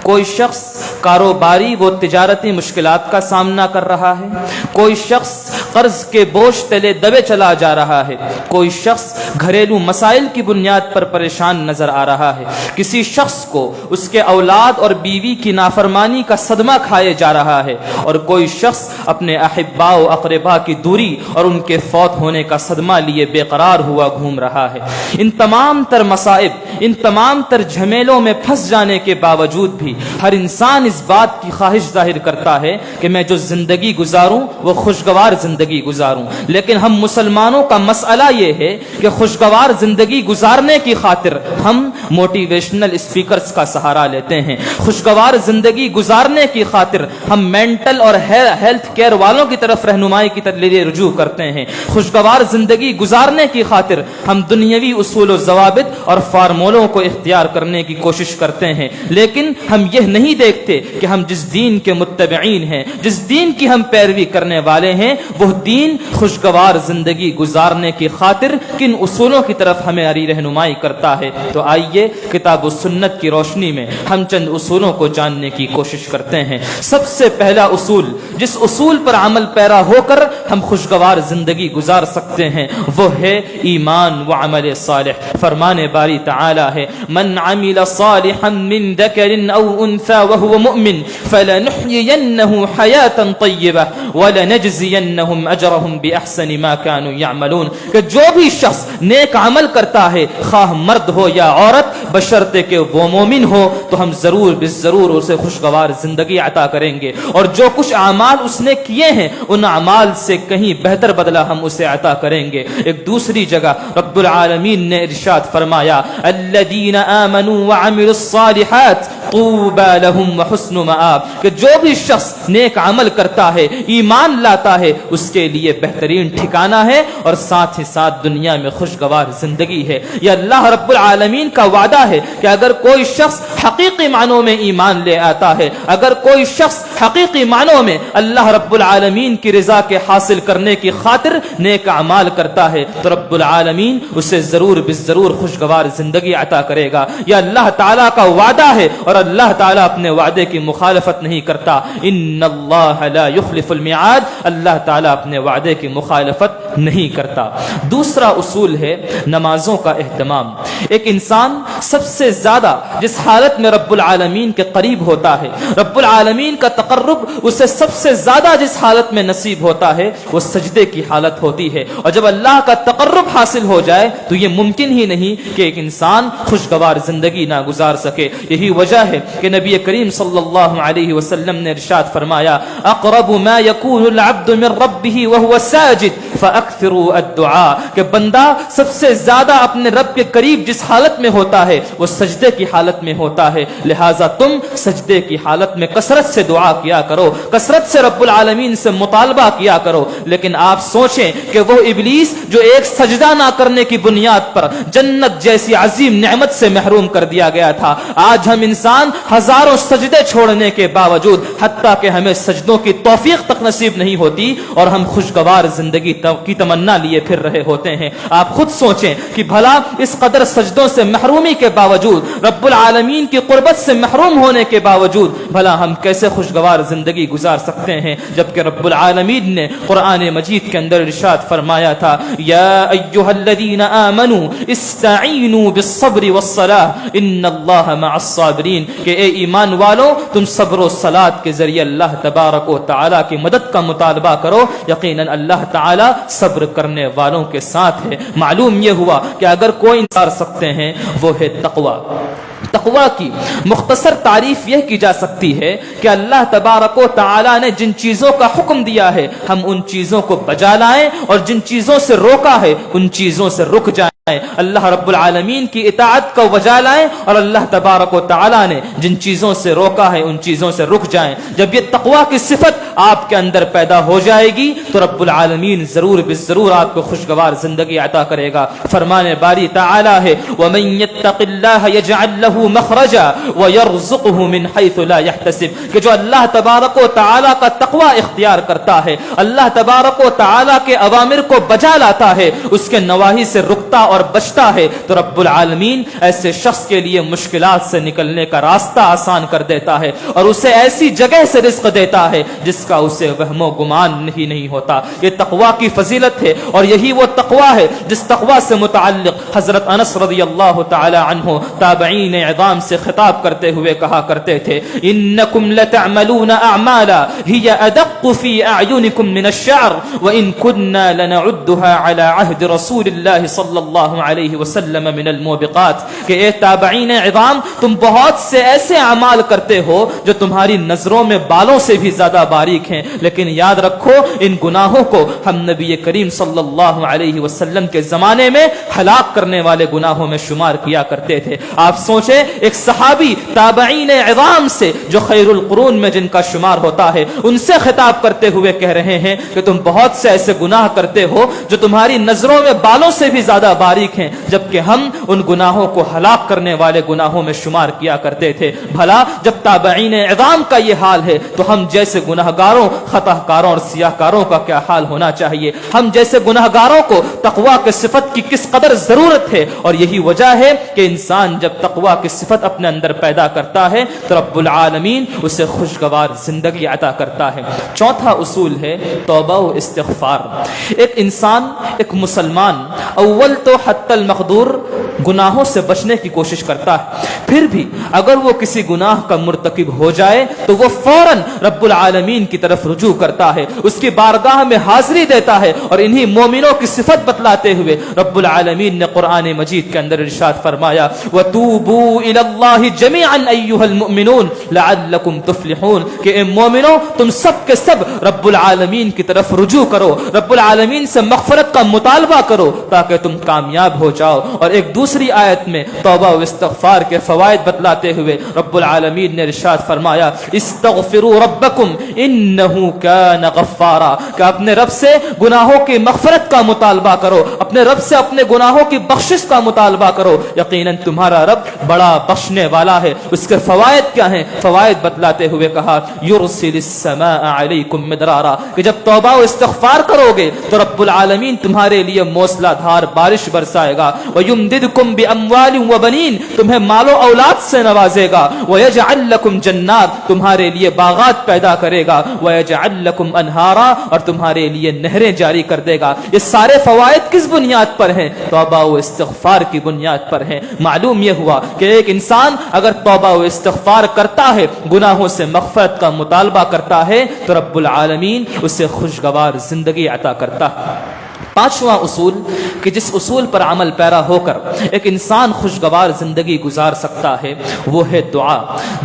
کوئی شخص کاروباری و تجارتی مشکلات کا سامنا کر رہا ہے، کوئی شخص قرض کے بوجھ تلے دبے چلا جا رہا ہے، کوئی شخص گھریلو مسائل کی بنیاد پر پریشان نظر آ رہا ہے، کسی شخص کو اس کے اولاد اور بیوی کی نافرمانی کا صدمہ کھائے جا رہا ہے، اور کوئی شخص اپنے احباء و اقرباء کی دوری اور ان کے فوت ہونے کا صدمہ لیے بے قرار ہوا گھوم رہا ہے۔ ان تمام تر مصائب، ان تمام تر جھمیلوں میں پھنس جانے کے باوجود بھی ہر انسان اس بات کی خواہش ظاہر کرتا ہے کہ میں جو زندگی گزاروں وہ خوشگوار زندگی گزاروں، لیکن ہم مسلمانوں کا مسئلہ یہ ہے کہ خوشگوار زندگی گزارنے کی خاطر ہم موٹیویشنل اسپیکرز کا سہارا لیتے ہیں، خوشگوار زندگی گزارنے کی خاطر ہم مینٹل اور ہیلتھ کیئر والوں کی طرف رہنمائی کی لیے رجوع کرتے ہیں، خوشگوار زندگی گزارنے کی خاطر ہم دنیاوی اصول و ضوابط اور فارمولوں کو اختیار کرنے کی کوشش کرتے ہیں، لیکن ہم یہ نہیں دیکھتے کہ ہم جس دین کے متبعین ہیں، جس دین کی ہم پیروی کرنے والے ہیں، وہ دین خوشگوار زندگی گزارنے کی خاطر کن اصولوں کی طرف ہمیں رہنمائی کرتا ہے۔ تو آئیے کتاب و سنت کی روشنی میں ہم چند اصولوں کو جاننے کی کوشش کرتے ہیں۔ سب سے پہلا اصول، جس اصول پر عمل پیرا ہو کر ہم خوشگوار زندگی گزار سکتے ہیں، وہ ہے ایمان و عمل صالح۔ فرمان باری تعالی ہے، من عمل صالحا من ذکر او انثى وهو مؤمن فلنحيينه حیاتا طیبہ ولنجزینهم اجرهم باحسن ما كانوا يعملون، کہ جو بھی شخص نیک عمل کرتا ہے، خواہ مرد ہو یا عورت، بشرطے کہ وہ مومن ہو، تو ہم ضرور بالضرور اسے خوشگوار زندگی عطا کریں گے، اور جو کچھ اعمال اس نے کیے ہیں ان اعمال سے کہیں بہتر بدلہ ہم اسے عطا کریں گے۔ ایک دوسری جگہ رب العالمین نے ارشاد فرمایا، الذین آمنوا وعملوا الصالحات طوبى لهم وحسن مآب کہ جو بھی شخص نیک عمل کرتا ہے، ایمان لاتا ہے، اس کے لیے بہترین ٹھکانہ ہے اور ساتھ ہی ساتھ دنیا میں خوشگوار زندگی ہے۔ یہ اللہ رب العالمین کا وعدہ ہے کہ اگر کوئی شخص حقیقی معنوں میں ایمان لے آتا ہے، اگر کوئی شخص حقیقی معنوں میں اللہ رب العالمین کی رضا کے حاصل کرنے کی خاطر نیک اعمال کرتا ہے تو رب العالمین اسے ضرور بالضرور خوشگوار زندگی عطا کرے گا۔ یہ اللہ تعالیٰ کا وعدہ ہے اور اللہ تعالیٰ اپنے وعدے کی مخالفت نہیں کرتا۔ ان اللہ لا یخلف المیعاد، اللہ تعالیٰ اپنے وعدے کی مخالفت نہیں کرتا۔ دوسرا اصول ہے نمازوں کا اہتمام۔ ایک انسان سب سے زیادہ جس حالت میں رب العالمین کے قریب ہوتا ہے، رب العالمین کا تقرب اسے سب سے زیادہ جس حالت میں نصیب ہوتا ہے وہ سجدے کی حالت ہوتی ہے، اور جب اللہ کا تقرب حاصل ہو جائے تو یہ ممکن ہی نہیں کہ ایک انسان خوشگوار زندگی نہ گزار سکے۔ یہی وجہ ہے کہ نبی کریم صلی اللہ علیہ وسلم نے ارشاد فرمایا اقرب ما يكون العبد من ربه وهو ساجد فاكثروا الدعاء، کہ بندہ سب سے زیادہ اپنے رب کے قریب جس حالت میں ہوتا ہے وہ سجدے کی حالت میں ہوتا ہے، لہٰذا تم سجدے کی حالت میں کثرت سے دعا کیا کرو، کثرت سے رب العالمین سے مطالبہ کیا کرو۔ لیکن آپ سوچیں کہ وہ ابلیس جو ایک سجدہ نہ کرنے کی بنیاد پر جنت جیسی عظیم نعمت سے محروم کر دیا گیا تھا، آج ہم انسان ہزاروں سجدے چھوڑنے کے باوجود حتیٰ کہ ہمیں سجدوں کی توفیق تک نصیب نہیں ہوتی اور ہم خوشگوار زندگی کی تمنا لیے پھر رہے ہوتے ہیں۔ آپ خود سوچیں کہ بھلا اس قدر سجدوں سے محرومی کے باوجود، رب العالمین کی قربت سے محروم ہونے کے باوجود بھلا ہم کیسے خوشگوار زندگی گزار سکتے ہیں، جبکہ رب العالمین نے قرآن مجید کے اندر ارشاد فرمایا تھا یا ایھا الذین آمنوا استعینوا بالصبر والصلاۃ ان اللہ مع الصابرین، کہ اے ایمان والو تم صبر و صلاۃ کے ذریعے اللہ تبارک و تعالی کی مدد کا مطالبہ کرو، یقیناً اللہ تعالی صبر کرنے والوں کے ساتھ ہے۔ معلوم یہ ہوا کہ اگر کوئی انکار سکتے ہیں وہ ہے تقوی۔ تقوی کی مختصر تعریف یہ کی جا سکتی ہے کہ اللہ تبارک و تعالی نے جن چیزوں کا حکم دیا ہے ہم ان چیزوں کو بجا لائیں، اور جن چیزوں سے روکا ہے ان چیزوں سے رک جائیں۔ اللہ رب العالمین کی اطاعت کو بجا لائیں اور اللہ تبارک و تعالی نے جن چیزوں سے روکا ہے ان چیزوں سے رک جائیں۔ جب یہ تقوی کی صفت آپ کے اندر پیدا ہو جائے گی تو رب العالمین ضرور بالضرور آپ کو خوشگوار زندگی عطا کرے گا۔ فرمان باری تعالی ہے وَمَن يَتَّقِ اللَّهَ يَجْعَل لَّهُ مَخْرَجًا وَيَرْزُقْهُ مِنْ حَيْثُ لَا يَحْتَسِبُ، کہ جو اللہ تبارک و تعالی کا تقوی اختیار کرتا ہے، اللہ تبارک و تعالی کے اوامر کو بجا لاتا ہے، اس کے نواہی سے رکتا اور بچتا ہے، تو رب العالمین ایسے شخص کے لیے مشکلات سے نکلنے کا راستہ آسان کر دیتا ہے اور اسے ایسی جگہ سے رزق دیتا ہے جس کا اسے وہم و گمان نہیں ہوتا۔ یہ تقوی کی فضیلت ہے اور یہی وہ تقوی ہے جس تقوی سے متعلق حضرت انس رضی اللہ تعالی عنہ تابعین عظام سے خطاب کرتے ہوئے کہا کرتے تھے انکم لتعملون اعمالا ہی ادق فی اعینکم من الشعر وان كنا لنعدها على عهد رسول اللہ صلی اللہ علیہ وسلم من الموبقات، کہ اے تابعین عظام تم بہت سے ایسے اعمال کرتے ہو جو تمہاری نظروں میں بالوں سے بھی زیادہ باریک ہیں، لیکن یاد رکھو ان گناہوں کو ہم نبی کریم صلی اللہ علیہ وسلم کے زمانے میں ہلاک کرنے والے گناہوں میں شمار کیا کرتے تھے۔ آپ سوچیں ایک صحابی تابعین عظام سے جو خیر القرون میں جن کا شمار ہوتا ہے ان سے خطاب کرتے ہوئے کہہ رہے ہیں کہ تم بہت سے ایسے گناہ کرتے ہو جو تمہاری نظروں میں بالوں سے بھی زیادہ باریک ہیں، جبکہ ہم ان گناہوں کو ہلاک کرنے والے گناہوں میں شمار کیا کرتے تھے۔ بھلا جب تابعین عظام کا یہ حال ہے تو ہم جیسے گناہگاروں، خطا کاروں اور سیاہ کاروں کا کیا حال ہونا چاہیے؟ ہم جیسے گناہگاروں کو تقوی کی صفت کی کس قدر ضرورت ہے، اور یہی وجہ ہے کہ انسان جب تقوی کی صفت اپنے اندر پیدا کرتا ہے تو رب العالمین اسے خوشگوار زندگی عطا کرتا ہے۔ چوتھا اصول ہے توبہ و استغفار۔ ایک انسان، ایک مسلمان اول تو حتی المقدور گناہوں سے بچنے کی کوشش کرتا ہے، پھر بھی اگر وہ کسی گناہ کا مرتکب ہو جائے تو وہ فوراً رب العالمین کی طرف رجوع کرتا ہے، اس کی بارگاہ میں حاضری دیتا ہے، اور انہی مومنوں کی صفت بتلاتے ہوئے رب العالمین نے قرآن مجید کے اندر ارشاد فرمایا وَتُوبُوا إِلَى اللَّهِ جَمِيعًا أَيُّهَا الْمُؤْمِنُونَ لَعَلَّكُمْ تُفْلِحُونَ، کہ اے مومنوں تم سب کے سب رب العالمین کی طرف رجوع کرو، رب العالمین سے مغفرت کا مطالبہ کرو تاکہ تم کامیاب ہو جاؤ۔ اور ایک دوسرے دوسری آیت میں توبہ و استغفار کے فوائد بتلاتے ہوئے رب العالمین نے ارشاد فرمایا استغفروا ربکم انہ کان غفارا، کہ اپنے رب سے گناہوں کی مغفرت کا مطالبہ کرو، اپنے رب سے اپنے گناہوں کی بخشش کا مطالبہ کرو، یقیناً تمہارا رب بڑا بخشنے والا ہے۔ اس کے فوائد کیا ہیں؟ فوائد بتلاتے ہوئے کہا یرسل السماء علیکم مدرارا، کہ جب توبہ و استغفار کرو گے تو رب العالمین تمہارے لیے موسلا دھار بارش برسائے گا، وَيُمْدِدْكُمْ بِأَمْوَالٍ وَبَنِينَ، تمہیں مال و اولاد سے نوازے گا، وَيَجْعَلْ لَكُمْ جَنَّاتٍ، تمہارے لیے باغات پیدا کرے گا، وَيَجْعَلْ لَكُمْ أَنْهَارًا، اور تمہارے لیے نہریں جاری کر دے گا۔ یہ سارے فوائد کس بنیاد پر ہیں؟ توبہ و استغفار کی بنیاد پر ہیں۔ معلوم یہ ہوا کہ ایک انسان اگر توبہ و استغفار کرتا ہے، گناہوں سے مغفرت کا مطالبہ کرتا ہے، تو رب العالمین اسے خوشگوار زندگی عطا کرتا ہے۔ پانچواں اصول کہ جس اصول پر عمل پیرا ہو کر ایک انسان خوشگوار زندگی گزار سکتا ہے وہ ہے دعا۔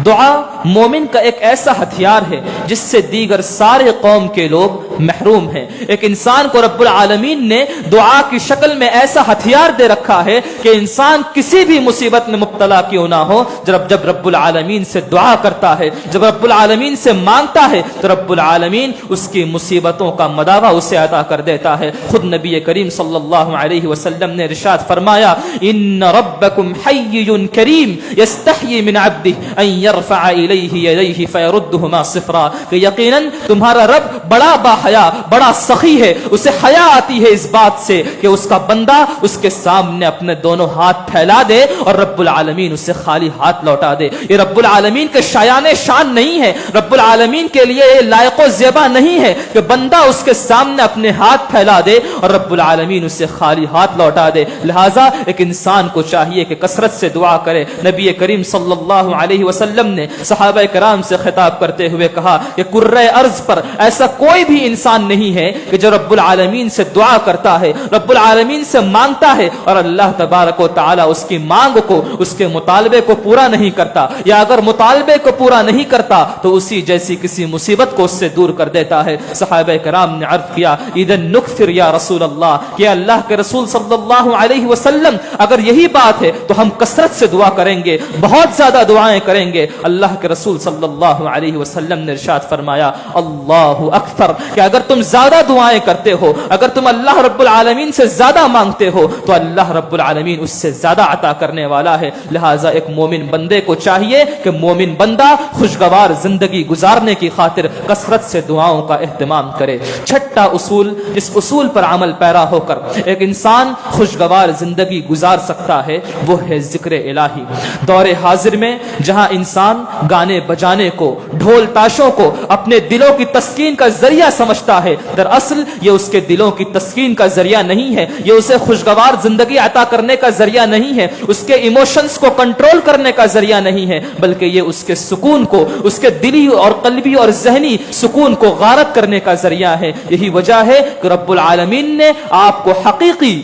دعا مومن کا ایک ایسا ہتھیار ہے جس سے دیگر سارے قوم کے لوگ محروم ہیں۔ ایک انسان کو رب العالمین نے دعا کی شکل میں ایسا ہتھیار دے رکھا ہے کہ انسان کسی بھی مصیبت میں مبتلا کیوں نہ ہو، جب رب العالمین سے دعا کرتا ہے، جب رب العالمین سے مانگتا ہے تو رب العالمین اس کی مصیبتوں کا مداوع اسے عطا کر دیتا ہے۔ خود نبی کریم صلی اللہ علیہ وسلم نے ارشاد فرمایا ان ربکم حی کریم یستحیی من عبدہ ان یرفع الیہ یدیہ فیردہما صفرا، کہ یقیناً تمہارا رب بڑا باحیا، بڑا سخی ہے، اسے حیا آتی ہے اس بات سے کہ اس کا بندہ اس کے سامنے اپنے دونوں ہاتھ پھیلا دے اور رب العالمین اسے خالی ہاتھ لوٹا دے۔ یہ رب العالمین کے شایان شان نہیں ہے، رب العالمین کے لیے یہ لائق و زیبا نہیں ہے کہ بندہ اس کے سامنے اپنے ہاتھ پھیلا دے اور رب العالمین اسے خالی ہاتھ لوٹا دے۔ لہٰذا ایک انسان کو چاہیے کہ کثرت سے دعا کرے۔ نبی کریم صلی اللہ علیہ وسلم نے صحابہ کرام سے خطاب کرتے ہوئے کہا کہ کرۂ ارض پر ایسا کوئی بھی انسان نہیں ہے کہ جو رب العالمین سے دعا کرتا ہے، رب العالمین سے مانگتا ہے اور اللہ تبارک و تعالی اس کی مانگ کو، اس کے مطالبے کو پورا نہیں کرتا، یا اگر مطالبے کو پورا نہیں کرتا تو اسی جیسی کسی مصیبت کو اس سے دور کر دیتا ہے۔ صحابہ کرام نے عرض کیا اذن نکثر یا رسول اللہ، کہ اللہ کے رسول صلی اللہ علیہ وسلم اگر یہی بات ہے تو ہم کثرت سے دعا کریں گے، بہت زیادہ دعائیں کریں گے۔ اللہ کے رسول صلی اللہ علیہ وسلم نے ارشاد فرمایا اللہ اکثر، کہ اگر تم زیادہ دعائیں کرتے ہو، اگر تم اللہ رب العالمین سے زیادہ مانگتے ہو تو اللہ رب العالمین اس سے زیادہ عطا کرنے والا ہے۔ لہٰذا ایک مومن بندے کو چاہیے کہ مومن بندہ خوشگوار زندگی گزارنے کی خاطر کثرت سے دعاؤں کا اہتمام کرے۔ چھٹا اصول، جس اصول پر عمل پیرا ہو کر ایک انسان خوشگوار زندگی گزار سکتا ہے وہ ہے ذکر الہی۔ دور حاضر میں جہاں انسان گانے بجانے کو، ڈھول تاشوں کو اپنے دلوں کی تسکین کا ذریعہ سمجھتا ہے، دراصل یہ اس کے دلوں کی تسکین کا ذریعہ نہیں ہے، یہ اسے خوشگوار زندگی عطا کرنے کا ذریعہ نہیں ہے، اس کے ایموشنز کو کنٹرول کرنے کا ذریعہ نہیں ہے، بلکہ یہ اس کے سکون کو، اس کے دلی اور قلبی اور ذہنی سکون کو غارت کرنے کا ذریعہ ہے۔ یہی وجہ ہے کہ رب العالمین نے آپ کو حقیقی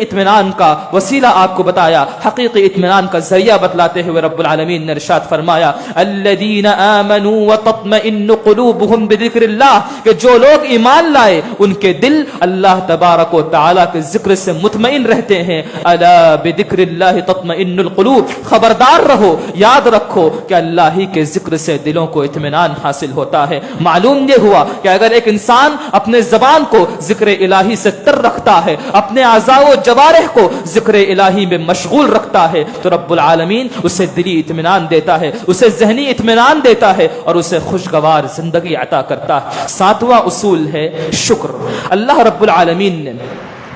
اطمینان کا وسیلہ آپ کو بتایا، حقیقی اطمینان کا ذریعہ بتلاتے ہوئے رب العالمین نے ارشاد فرمایا الذین آمنوا وتطمئن قلوبهم بذکر اللہ، کہ جو لوگ ایمان لائے ان کے دل اللہ تبارک و تعالی کے ذکر سے مطمئن رہتے ہیں۔ الا بذکر اللہ تطمئن القلوب، خبردار رہو، یاد رکھو کہ اللہ ہی کے ذکر سے دلوں کو اطمینان حاصل ہوتا ہے۔ معلوم یہ ہوا کہ اگر ایک انسان اپنے زبان کو ذکر الہی سے تر رکھتا ہے، اپنے اعضاء و جوارح کو ذکر الہی میں مشغول رکھتا ہے تو رب العالمین اسے دلی اطمینان دیتا ہے، اسے ذہنی اطمینان دیتا ہے اور اسے خوشگوار زندگی عطا کرتا ہے۔ ساتواں اصول ہے شکر۔ اللہ رب العالمین نے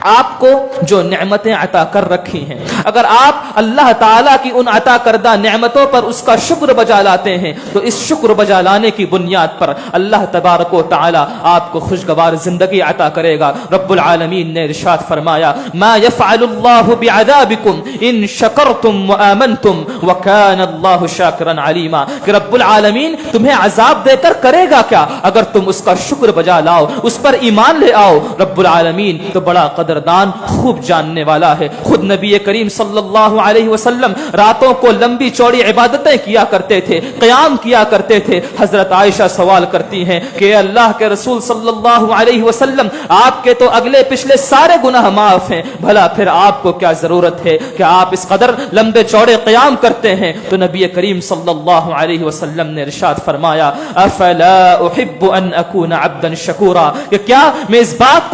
آپ کو جو نعمتیں عطا کر رکھی ہیں، اگر آپ اللہ تعالیٰ کی ان عطا کردہ نعمتوں پر اس کا شکر بجا لاتے ہیں تو اس شکر بجا لانے کی بنیاد پر اللہ تبارک و تعالیٰ آپ کو خوشگوار زندگی عطا کرے گا۔ رب العالمین نے ارشاد فرمایا ما يفعل اللہ بعذابکم ان شکرتم وآمنتم وکان اللہ شاکرا علیما، کہ رب العالمین تمہیں عذاب دے کر کرے گا کیا اگر تم اس کا شکر بجا لاؤ، اس پر ایمان لے آؤ۔ رب العالمین تو بڑا قدر قدردان خوب جاننے والا ہے. خود نبی کریم صلی اللہ علیہ وسلم راتوں کو لمبی چوڑی عبادتیں کیا کرتے تھے, قیام کیا کرتے تھے. حضرت عائشہ سوال کرتی ہیں کہ اے اللہ کے رسول صلی اللہ علیہ وسلم, آپ کے تو اگلے پچھلے سارے گناہ معاف ہیں, بھلا پھر آپ کو کیا ضرورت ہے کہ آپ اس قدر لمبے چوڑے قیام کرتے ہیں؟ تو نبی کریم صلی اللہ علیہ وسلم نے ارشاد فرمایا افلا احب ان اکون عبدا شکورا, کہ کیا میں اس بات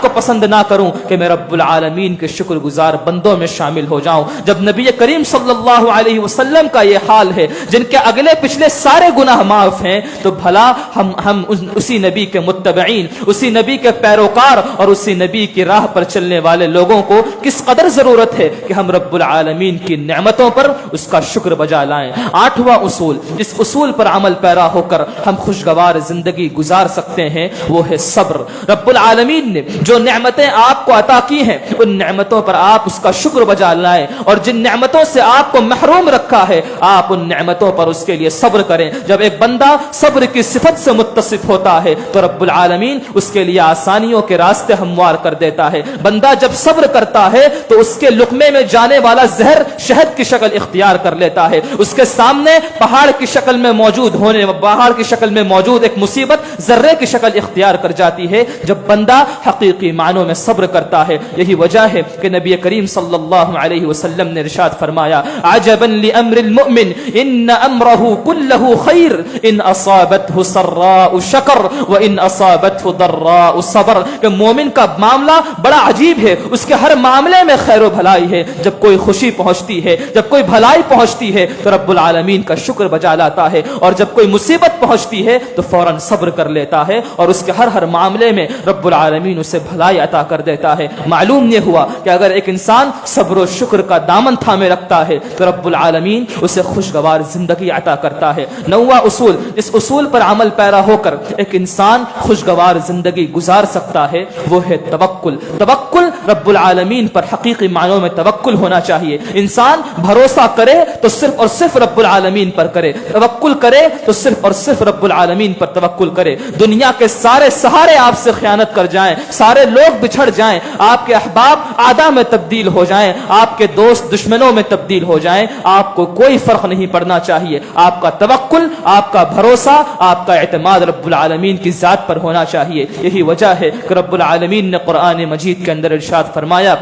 کو پسند نہ کروں کہ میں رب العالمین کے شکر گزار بندوں میں شامل ہو جاؤں. جب نبی کریم صلی اللہ علیہ وسلم کا یہ حال ہے, جن کے اگلے پچھلے سارے گناہ معاف ہیں, تو بھلا ہم اسی نبی کے متبعین, اسی نبی کے پیروکار اور اسی نبی کی راہ پر چلنے والے لوگوں کو کس قدر ضرورت ہے کہ ہم رب العالمین کی نعمتوں پر اس کا شکر بجا لائیں. 8واں اصول, جس اصول پر عمل پیرا ہو کر ہم خوشگوار زندگی گزار سکتے ہیں, وہ ہے صبر. رب العالمین نے جو نعمتیں آپ کو عطا کی ہیں, ان نعمتوں پر آپ اس کا شکر بجا لائیں, اور جن نعمتوں سے آپ کو محروم رکھا ہے, آپ ان نعمتوں پر اس کے لیے صبر کریں. جب ایک بندہ صبر کی صفت سے متصف ہوتا ہے تو رب العالمین اس کے لیے آسانیوں کے راستے ہموار کر دیتا ہے. بندہ جب صبر کرتا ہے تو اس کے لقمے میں جانے والا زہر شہد کی شکل اختیار کر لیتا ہے. اس کے سامنے پہاڑ کی شکل میں موجود ایک مصیبت ذرے کی شکل اختیار کر جاتی ہے جب بندہ حقیقی معنوں میں صبر کرتا ہے. یہی وجہ ہے کہ نبی کریم صلی اللہ علیہ وسلم نے ارشاد فرمایا عجبا لامر المؤمن ان امره كله خير ان اصابته سراء شکر وان اصابته ضراء صبر, کہ مومن کا معاملہ بڑا عجیب ہے, اس کے ہر معاملے میں خیر و بھلائی ہے. جب کوئی خوشی پہنچتی ہے, جب کوئی بھلائی پہنچتی ہے تو رب العالمین کا شکر بجا لاتا ہے, اور جب کوئی مصیبت پہنچتی ہے تو فوراً صبر کر لیتا ہے, اور اس کے ہر معاملے میں رب العالمین اسے بھلائی عطا کر دیتا ہے. معلوم یہ ہوا کہ اگر ایک انسان صبر و شکر کا دامن تھامے رکھتا ہے تو رب العالمین اسے خوشگوار زندگی عطا کرتا ہے. 9واں اصول, اس اصول پر عمل پیرا ہو کر ایک انسان خوشگوار زندگی گزار سکتا ہے, وہ ہے توکل. توکل رب العالمین پر حقیقی معنوں میں توکل ہونا چاہیے. انسان بھروسہ کرے تو صرف اور صرف رب العالمین پر کرے, توکل کرے تو صرف اور صرف رب العالمین پر توکل کرے. دنیا کے سارے سہارے آپ سے خیانت کر جائیں, سارے لوگ بچھڑ جائیں, آپ کے احباب اعداء میں تبدیل ہو جائیں, آپ کے دوست دشمنوں میں تبدیل ہو جائیں, آپ کو کوئی فرق نہیں پڑنا چاہیے. آپ کا توکل, آپ کا بھروسہ, آپ کا اعتماد رب العالمین کی ذات پر ہونا چاہیے. یہی وجہ ہے کہ رب العالمین نے قرآن مجید کے اندر ارشاد فرمایا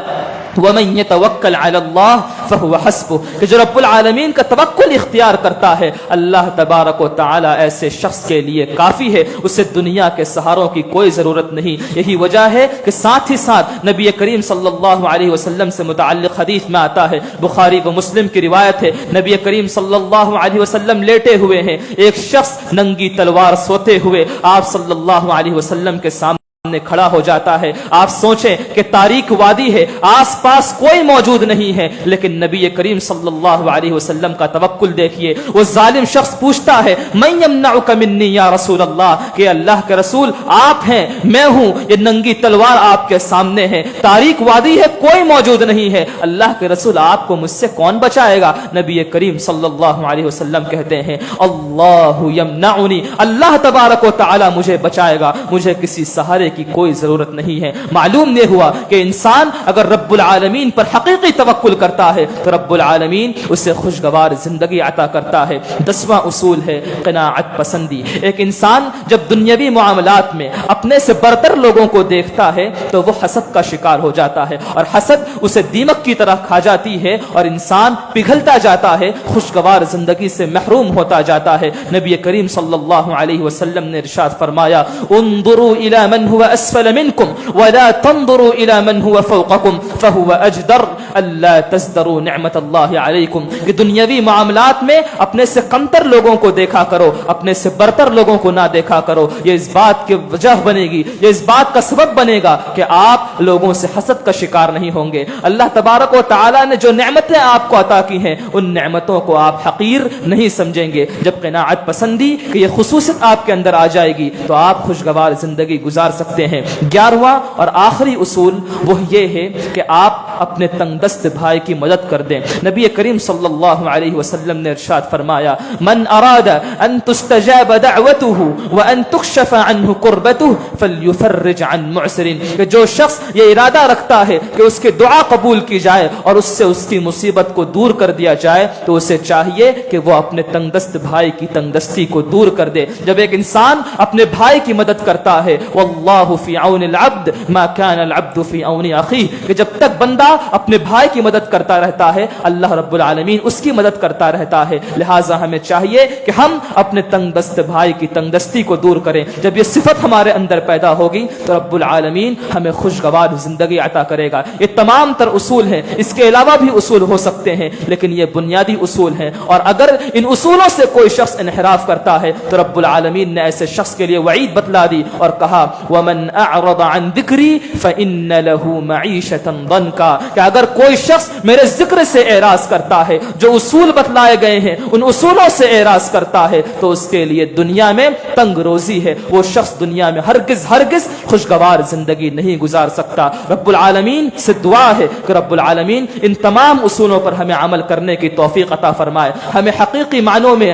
وَمَن يَتَوَكَّلْ عَلَى اللَّهِ فَهُوَ حَسْبُهُ, کہ جو رب العالمین کا توکل اختیار کرتا ہے, اللہ تبارک و تعالی ایسے شخص کے لیے کافی ہے, اسے دنیا کے سہاروں کی کوئی ضرورت نہیں. یہی وجہ ہے کہ ساتھ ہی ساتھ نبی کریم صلی اللہ علیہ وسلم سے متعلق حدیث میں آتا ہے, بخاری و مسلم کی روایت ہے, نبی کریم صلی اللہ علیہ وسلم لیٹے ہوئے ہیں, ایک شخص ننگی تلوار سوتے ہوئے آپ صلی اللہ علیہ وسلم کے سامنے کھڑا ہو جاتا ہے. آپ سوچیں کہ تاریک وادی ہے, آس پاس کوئی موجود نہیں ہے, لیکن نبی کریم صلی اللہ علیہ وسلم کا توکل دیکھیے. وہ ظالم شخص پوچھتا ہے من یمنعک منی یا رسول اللہ, کہ اللہ کے رسول آپ ہیں, میں ہوں, یہ ننگی تلوار آپ کے سامنے ہے, تاریک وادی ہے, کوئی موجود نہیں ہے, اللہ کے رسول آپ کو مجھ سے کون بچائے گا؟ نبی کریم صلی اللہ علیہ وسلم کہتے ہیں اللہ یمنعنی, اللہ تبارک و تعالی مجھے بچائے گا, مجھے کسی سہارے کی کوئی ضرورت نہیں ہے. معلوم یہ ہوا کہ انسان اگر رب العالمین پر حقیقی توکل کرتا ہے تو رب العالمین اسے خوشگوار زندگی عطا کرتا ہے. 10واں اصول ہے قناعت پسندی. ایک انسان جب دنیاوی معاملات میں اپنے سے برتر لوگوں کو دیکھتا ہے تو وہ حسد کا شکار ہو جاتا ہے, اور حسد اسے دیمک کی طرح کھا جاتی ہے, اور انسان پگھلتا جاتا ہے, خوشگوار زندگی سے محروم ہوتا جاتا ہے. نبی کریم صلی اللہ علیہ وسلم نے ارشاد فرمایا انظروا الی من هو اسفل منكم ولا تنظروا الى من هو فوقكم فهو اجدر الا تزدروا نعمت اللہ علیکم, کہ دنیاوی معاملات میں اپنے سے کمتر لوگوں کو دیکھا کرو, اپنے سے برتر لوگوں کو نہ دیکھا کرو. یہ اس بات کی وجہ بنے گی, یہ اس بات کا سبب بنے گا کہ آپ لوگوں سے حسد کا شکار نہیں ہوں گے. اللہ تبارک و تعالی نے جو نعمتیں آپ کو عطا کی ہیں ان نعمتوں کو آپ حقیر نہیں سمجھیں گے. جب قناعت پسندی کہ یہ خصوصیت آپ کے اندر آ جائے گی تو آپ خوشگوار زندگی گزار سکتے ہیں. 11واں اور آخری اصول وہ یہ ہے کہ آپ اپنے تنگ دست بھائی کی مدد کر دیں۔ نبی کریم صلی اللہ علیہ وسلم نے ارشاد فرمایا من اراد ان تستجاب دعوته وان تكشف عنه قربته فليفرج عن معسر، کہ جو شخص یہ ارادہ رکھتا ہے کہ اس کی دعا قبول کی جائے اور اس سے اس کی مصیبت کو دور کر دیا جائے تو اسے چاہیے کہ وہ اپنے تنگ دست بھائی کی تنگ دستی کو دور کر دے۔ جب ایک انسان اپنے بھائی کی مدد کرتا ہے واللہ فی عون العبد ما كان العبد فی عون اخیہ، کہ جب تک بندہ اپنے بھائی کی مدد کرتا رہتا ہے اللہ رب العالمین اس کی مدد کرتا رہتا ہے۔ لہٰذا ہمیں چاہیے کہ ہم اپنے تنگ دست بھائی کی تنگ دستی کو دور کریں۔ جب یہ صفت ہمارے اندر پیدا ہوگی تو رب العالمین ہمیں خوشگوار زندگی عطا کرے گا۔ یہ تمام تر اصول ہیں، اس کے علاوہ بھی اصول ہو سکتے ہیں لیکن یہ بنیادی اصول ہیں، اور اگر ان اصولوں سے کوئی شخص انحراف کرتا ہے تو رب العالمین نے ایسے شخص کے لیے وعید بتلا دی اور کہا وَمَنْ أَعْرَضَ عَنْ ذِكْرِي فَإِنَّ لَهُ مَعِيشَةً ضَنْكًا، کہ اگر کوئی شخص میرے ذکر سے اعراض کرتا ہے، جو اصول بتلائے گئے ہیں ان اصولوں سے اعراض کرتا ہے تو اس کے لیے دنیا میں تنگ روزی ہے، وہ شخص دنیا میں ہرگز خوشگوار زندگی نہیں گزار سکتا۔ رب العالمین سے دعا ہے کہ رب العالمین ان تمام اصولوں پر ہمیں عمل کرنے کی توفیق عطا فرمائے، ہمیں حقیقی معنوں میں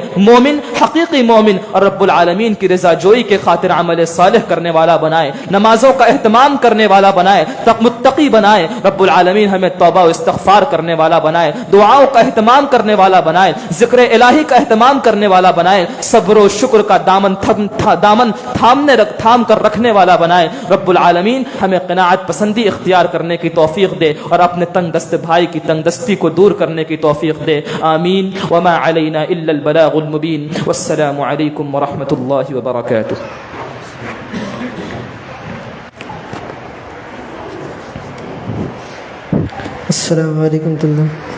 حقیقی مومن اور رب العالمین کی رضا جوئی کے خاطر عمل صالح کرنے والا بنائے، نمازوں کا اہتمام کرنے والا بنائے، متقی بنائے۔ رب العالمین ہمیں توبہ و استغفار کرنے والا بنائے، دعاؤں کا اہتمام کرنے والا بنائے، ذکر الہی کا اہتمام کرنے والا بنائے، صبر و شکر کا دامن تھام کر رکھنے والا بنائے۔ رب العالمین ہمیں قناعت پسندی اختیار کرنے کی توفیق دے اور اپنے تنگ دست بھائی کی تنگ دستی کو دور کرنے کی توفیق دے، آمین۔ وما علینا الا البلاغ المبین، والسلام علیکم ورحمۃ اللہ وبرکاتہ۔ السلام علیکم ورحمۃ اللہ۔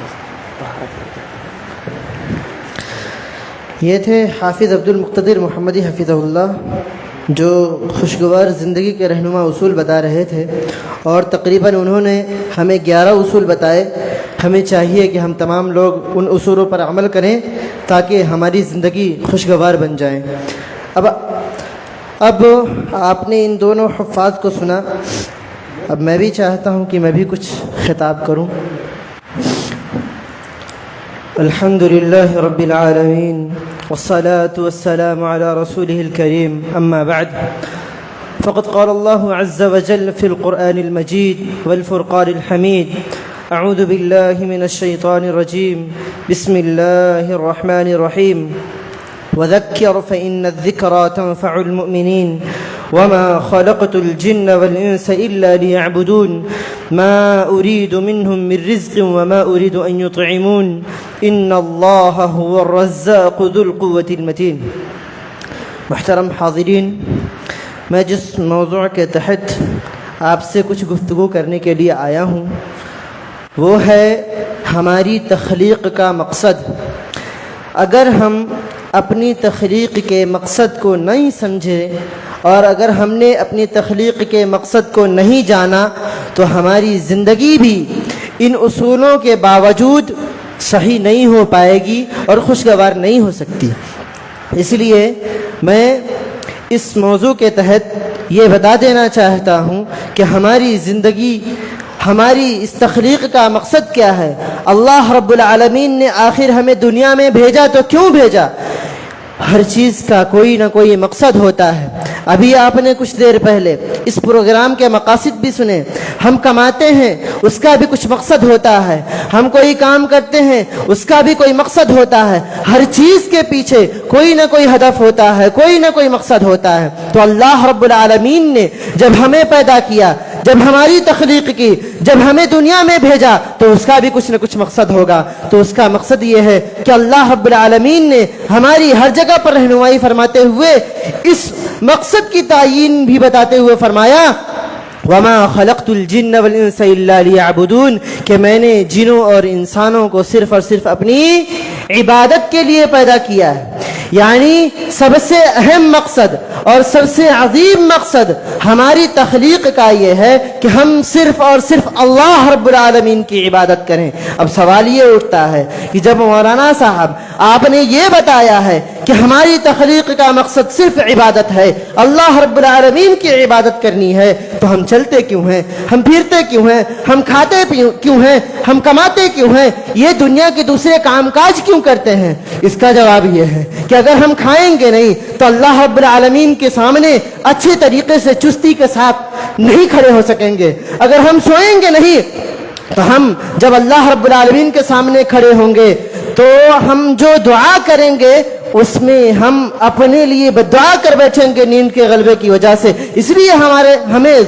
یہ تھے حافظ عبد المقتدر محمدی حفظہ اللہ جو خوشگوار زندگی کے رہنما اصول بتا رہے تھے، اور تقریباً انہوں نے ہمیں 11 اصول بتائے۔ ہمیں چاہیے کہ ہم تمام لوگ ان اصولوں پر عمل کریں تاکہ ہماری زندگی خوشگوار بن جائے۔ اب آپ نے ان دونوں حفاظ کو سنا، اب میں بھی چاہتا ہوں کہ میں بھی کچھ خطاب کروں۔ الحمد لله رب العالمين والصلاة والسلام على رسوله الكريم، أما بعد فقد قال الله عز وجل في القرآن المجيد والفرقان الحميد أعوذ بالله من الشيطان الرجيم بسم الله الرحمن الرحيم وذكر فإن الذكرى تنفع المؤمنين وما خلقت الجن والإنس إلا ليعبدون ما أريد منهم من رزق وما أريد أن يطعمون إن الله هو الرزاق ذو القوة المتين۔ محترم حاضرین، میں جس موضوع کے تحت آپ سے کچھ گفتگو کرنے کے لیے آیا ہوں وہ ہے ہماری تخلیق کا مقصد۔ اگر ہم اپنی تخلیق کے مقصد کو نہیں سمجھے اور اگر ہم نے اپنی تخلیق کے مقصد کو نہیں جانا تو ہماری زندگی بھی ان اصولوں کے باوجود صحیح نہیں ہو پائے گی اور خوشگوار نہیں ہو سکتی۔ اس لیے میں اس موضوع کے تحت یہ بتا دینا چاہتا ہوں کہ ہماری زندگی، ہماری اس تخلیق کا مقصد کیا ہے۔ اللہ رب العالمین نے آخر ہمیں دنیا میں بھیجا تو کیوں بھیجا؟ ہر چیز کا کوئی نہ کوئی مقصد ہوتا ہے۔ ابھی آپ نے کچھ دیر پہلے اس پروگرام کے مقاصد بھی سنے۔ ہم کماتے ہیں، اس کا بھی کچھ مقصد ہوتا ہے۔ ہم کوئی کام کرتے ہیں، اس کا بھی کوئی مقصد ہوتا ہے۔ ہر چیز کے پیچھے کوئی نہ کوئی ہدف ہوتا ہے، کوئی نہ کوئی مقصد ہوتا ہے۔ تو اللہ رب العالمین نے جب ہمیں پیدا کیا، جب ہماری تخلیق کی، جب ہمیں دنیا میں بھیجا تو اس کا بھی کچھ نہ کچھ مقصد ہوگا۔ تو اس کا مقصد یہ ہے کہ اللہ رب العالمین نے ہماری ہر جگہ پر رہنمائی فرماتے ہوئے اس مقصد کی تعیین بھی بتاتے ہوئے فرمایا وَمَا خَلَقْتُ الْجِنَّ وَالْإِنسَ إِلَّا لِيَعْبُدُونَ، کہ میں نے جنوں اور انسانوں کو صرف اور صرف اپنی عبادت کے لیے پیدا کیا ہے۔ یعنی سب سے اہم مقصد اور سب سے عظیم مقصد ہماری تخلیق کا یہ ہے کہ ہم صرف اور صرف اللہ رب العالمین کی عبادت کریں۔ اب سوال یہ اٹھتا ہے کہ جب مولانا صاحب آپ نے یہ بتایا ہے کہ ہماری تخلیق کا مقصد صرف عبادت ہے، اللہ رب العالمین کی عبادت کرنی ہے، تو ہم چلتے کیوں ہیں، ہم پھرتے کیوں ہیں، ہم کھاتے کیوں ہیں، ہم کماتے کیوں ہیں، یہ دنیا کے دوسرے کام کاج کیوں کرتے ہیں؟ اس کا جواب یہ ہے کہ اگر ہم کھائیں گے نہیں تو اللہ رب العالمین کے سامنے اچھے طریقے سے چستی کے ساتھ نہیں کھڑے ہو سکیں گے، اگر ہم سوئیں گے نہیں تو ہم جب اللہ رب العالمین کے سامنے کھڑے ہوں گے تو ہم جو دعا کریں گے اس میں ہم اپنے لیے بدعا کر بیٹھیں گے نیند کے غلبے کی وجہ سے۔ اس لیے ہمیں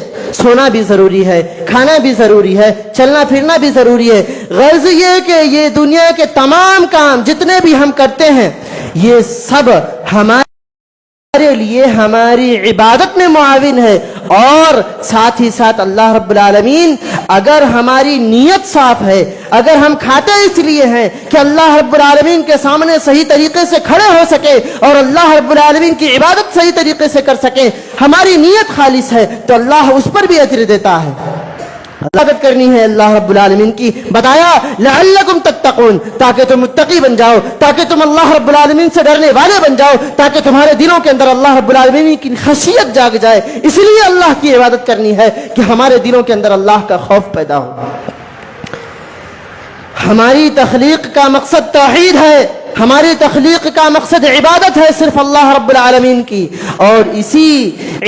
سونا بھی ضروری ہے، کھانا بھی ضروری ہے، چلنا پھرنا بھی ضروری ہے۔ غرض یہ کہ یہ دنیا کے تمام کام جتنے بھی ہم کرتے ہیں یہ سب ہمارے لیے ہماری عبادت میں معاون ہے، اور ساتھ ہی ساتھ اللہ رب العالمین اگر ہماری نیت صاف ہے، اگر ہم کھاتے اس لیے ہیں کہ اللہ رب العالمین کے سامنے صحیح طریقے سے کھڑے ہو سکے اور اللہ رب العالمین کی عبادت صحیح طریقے سے کر سکیں، ہماری نیت خالص ہے تو اللہ اس پر بھی اجر دیتا ہے۔ عبادت کرنی ہے اللہ رب العالمین کی، بتایا لعلکم تتقون، تاکہ تم متقی بن جاؤ، تاکہ تم اللہ رب العالمین سے ڈرنے والے بن جاؤ، تاکہ تمہارے دلوں کے اندر اللہ رب العالمین کی خشیت جاگ جائے۔ اس لیے اللہ کی عبادت کرنی ہے کہ ہمارے دلوں کے اندر اللہ کا خوف پیدا ہو۔ ہماری تخلیق کا مقصد توحید ہے، ہماری تخلیق کا مقصد عبادت ہے صرف اللہ رب العالمین کی، اور اسی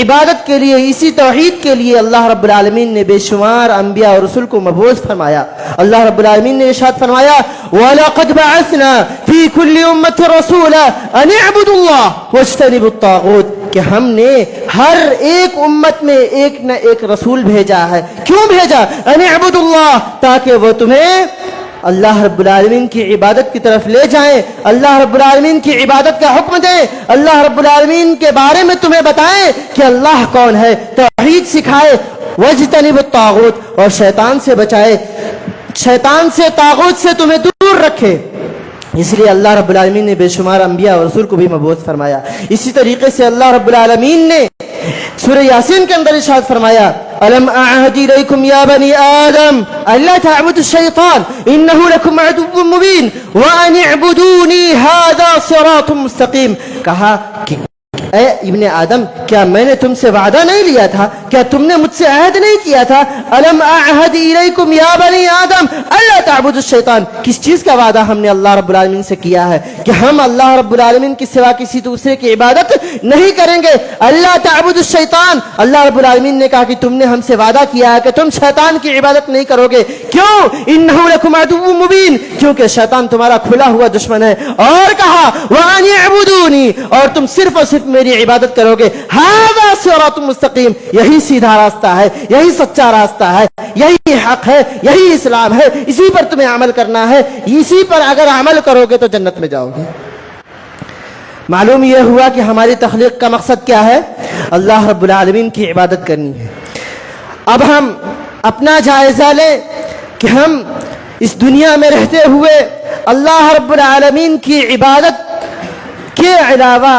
عبادت کے لیے، اسی توحید کے لیے اللہ رب العالمین نے بے شمار انبیاء اور رسول کو مبعوث فرمایا۔ اللہ رب العالمین نے ارشاد فرمایا وَلَقَدْ بَعَثْنَا فِي كُلِّ أُمَّةٍ رَسُولًا أَنِ اعْبُدُوا اللَّهَ وَاجْتَنِبُوا الطَّاغُوتَ، کہ ہم نے ہر ایک امت میں ایک نہ ایک رسول بھیجا ہے۔ کیوں بھیجا؟ أَنِ اعْبُدُوا اللَّهَ، تاکہ وہ تمہیں اللہ رب العالمین کی عبادت کی طرف لے جائیں، اللہ رب العالمین کی عبادت کا حکم دیں، اللہ رب العالمین کے بارے میں تمہیں بتائیں کہ اللہ کون ہے، توحید سکھائے، وَاجْتَنِبُوا الطَّاغُوتَ، اور شیطان سے بچائے، شیطان سے، طاغوت سے تمہیں دور رکھے۔ اس لیے اللہ رب العالمین نے بے شمار انبیاء اور رسول کو بھی مبعوث فرمایا۔ اسی طریقے سے اللہ رب العالمین نے سورہ یاسین کے اندر ارشاد فرمایا أَلَمْ أَعْهَدْ إِلَيْكُمْ يَا بَنِي آدَمَ أَلَّا تَعْبُدُوا الشَّيْطَانَ إِنَّهُ لَكُمْ عَدُوٌّ مُّبِينٌ وَأَنِ اعْبُدُونِي هَذَا صِرَاطٌ مُّسْتَقِيمٌ، کہا کہ اے ابن آدم، کیا میں نے تم سے وعدہ نہیں لیا تھا؟ کیا تم نے مجھ سے عہد نہیں کیا تھا؟ أَلَمْ أَعْهَدْ إِلَيْكُمْ يَا بَنِي آدَمَ أَلَّا تَعْبُدُوا الشَّيْطَانَ، کس چیز کا وعدہ ہم نے اللہ رب العالمین سے کیا ہے کہ ہم اللہ رب العالمین کے سوا کسی دوسرے کی عبادت نہیں کریں گے۔ اللہ تعبدوا الشیطان، اللہ رب العالمین نے کہا کہ تم نے ہم سے وعدہ کیا ہے کہ تم شیطان کی عبادت نہیں کرو گے۔ کیوں؟ انہ لکم عدو مبین، کیونکہ شیطان تمہارا کھلا ہوا دشمن ہے۔ اور کہا وان اعبدونی، اور تم صرف اور صرف میری عبادت کرو گے۔ ھذا صراط مستقیم، یہی سیدھا راستہ ہے، یہی سچا راستہ ہے، یہی حق ہے، یہی اسلام ہے، اسی پر تمہیں عمل کرنا ہے، اسی پر اگر عمل کرو گے تو جنت میں جاؤ گے۔ معلوم یہ ہوا کہ ہماری تخلیق کا مقصد کیا ہے؟ اللہ رب العالمین کی عبادت کرنی ہے۔ اب ہم اپنا جائزہ لیں کہ ہم اس دنیا میں رہتے ہوئے اللہ رب العالمین کی عبادت کے علاوہ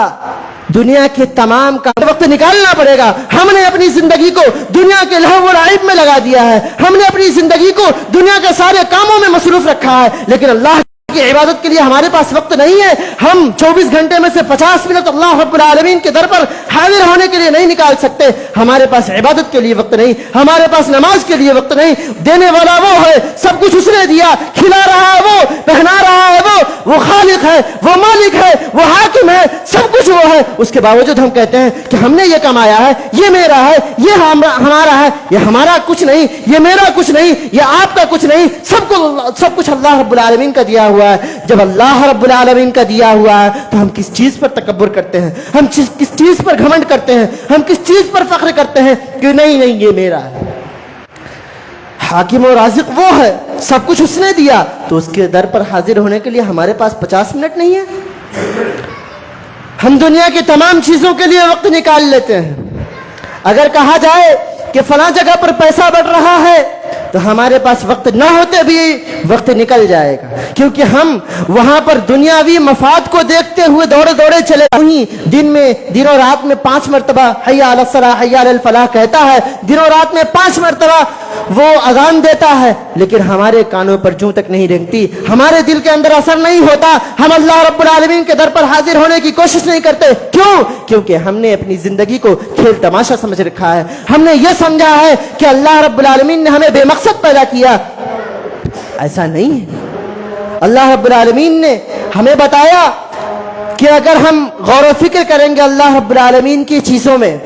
دنیا کے تمام کا وقت نکالنا پڑے گا۔ ہم نے اپنی زندگی کو دنیا کے لہو و لعب میں لگا دیا ہے، ہم نے اپنی زندگی کو دنیا کے سارے کاموں میں مصروف رکھا ہے، لیکن اللہ کی عبادت کے لیے ہمارے پاس وقت نہیں ہے۔ ہم 24 گھنٹے میں سے 50 منٹ اللہ رب العالمین کے در پر حاضر ہونے کے لیے نہیں نکال سکتے۔ ہمارے پاس عبادت کے لیے وقت نہیں، ہمارے پاس نماز کے لیے وقت نہیں۔ دینے والا وہ ہے، سب کچھ اس نے دیا، کھلا رہا ہے وہ، پہنا رہا ہے وہ خالق ہے، وہ مالک ہے، وہ حاکم ہے، سب کچھ وہ ہے۔ اس کے باوجود ہم کہتے ہیں کہ ہم نے یہ کمایا ہے، یہ میرا ہے، یہ ہمارا ہے، یہ ہمارا کچھ نہیں، یہ میرا کچھ نہیں، یہ آپ کا کچھ نہیں، سب کچھ اللہ رب العالمین کا دیا ہوا ہے۔ جب اللہ رب العالمین کا دیا ہوا ہے تو ہم کس چیز پر تکبر کرتے ہیں، ہم کس چیز پر گھمنڈ کرتے ہیں، ہم کس چیز پر فخر کرتے ہیں کہ نہیں یہ میرا ہے۔ حاکم و رازق وہ ہے، سب کچھ اس نے دیا، تو اس کے در پر حاضر ہونے کے لیے ہمارے پاس 50 منٹ نہیں ہے؟ ہم دنیا کی تمام چیزوں کے لیے وقت نکال لیتے ہیں۔ اگر کہا جائے کہ فلاں جگہ پر پیسہ بڑھ رہا ہے تو ہمارے پاس وقت نہ ہوتے بھی وقت نکل جائے گا، کیونکہ ہم وہاں پر دنیاوی مفاد کو دیکھتے ہوئے دوڑے دوڑے چلے وہیں دن و رات میں 5 مرتبہ حی علی الصلاح حی علی الفلاح کہتا ہے، دن و رات میں 5 مرتبہ وہ اذان دیتا ہے، لیکن ہمارے کانوں پر جوں تک نہیں رنگتی، ہمارے دل کے اندر اثر نہیں ہوتا، ہم اللہ رب العالمین کے در پر حاضر ہونے کی کوشش نہیں کرتے۔ کیوں؟ کیونکہ ہم نے اپنی زندگی کو کھیل تماشا سمجھ رکھا ہے، ہم نے یہ سمجھا ہے کہ اللہ رب العالمین نے ہمیں بے مقصد پیدا کیا۔ ایسا نہیں ہے، اللہ رب العالمین نے ہمیں بتایا کہ اگر ہم غور و فکر کریں گے اللہ رب العالمین کی چیزوں میں،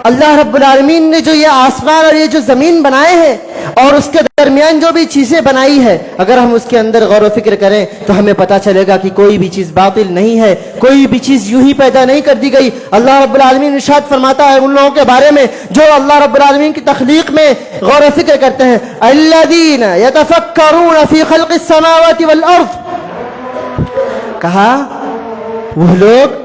اللہ رب العالمین نے جو یہ آسمان اور یہ جو زمین بنائے ہیں اور اس کے درمیان جو بھی چیزیں بنائی ہے، اگر ہم اس کے اندر غور و فکر کریں تو ہمیں پتہ چلے گا کہ کوئی بھی چیز باطل نہیں ہے، کوئی بھی چیز یوں ہی پیدا نہیں کر دی گئی۔ اللہ رب العالمین ارشاد فرماتا ہے ان لوگوں کے بارے میں جو اللہ رب العالمین کی تخلیق میں غور و فکر کرتے ہیں، الذین یتفکرون فی خلق السماوات والارض، کہا وہ لوگ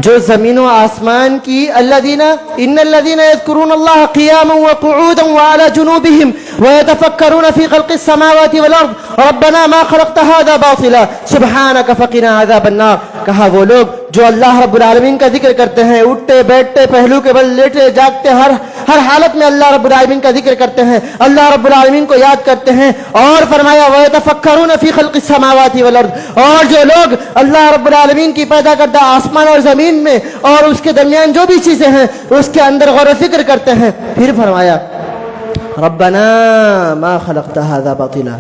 جو زمین و آسمان کی ان الذین یذکرون اللہ قیاما وقعودا وعلی جنوبہم ویتفکرون فی خلق السماوات والارض ربنا ما خلقت هذا باطلا سبحانک فقنا عذاب النار، کہا وہ لوگ جو اللہ رب العالمین کا ذکر کرتے ہیں، اٹھتے بیٹھتے پہلو کے بل لیٹے جاگتے ہر حالت میں اللہ رب العالمین کا ذکر کرتے ہیں، اللہ رب العالمین کو یاد کرتے ہیں، اور فرمایا وَيَتَفَكَّرُونَ فِي خَلْقِ السَّمَاوَاتِ وَالْأَرْضِ، اور جو لوگ اللہ رب العالمین کی پیدا کردہ آسمان اور زمین میں اور اس کے درمیان جو بھی چیزیں ہیں اس کے اندر غور و فکر کرتے ہیں، پھر فرمایا ربنا ما خلقت هذا باطلا،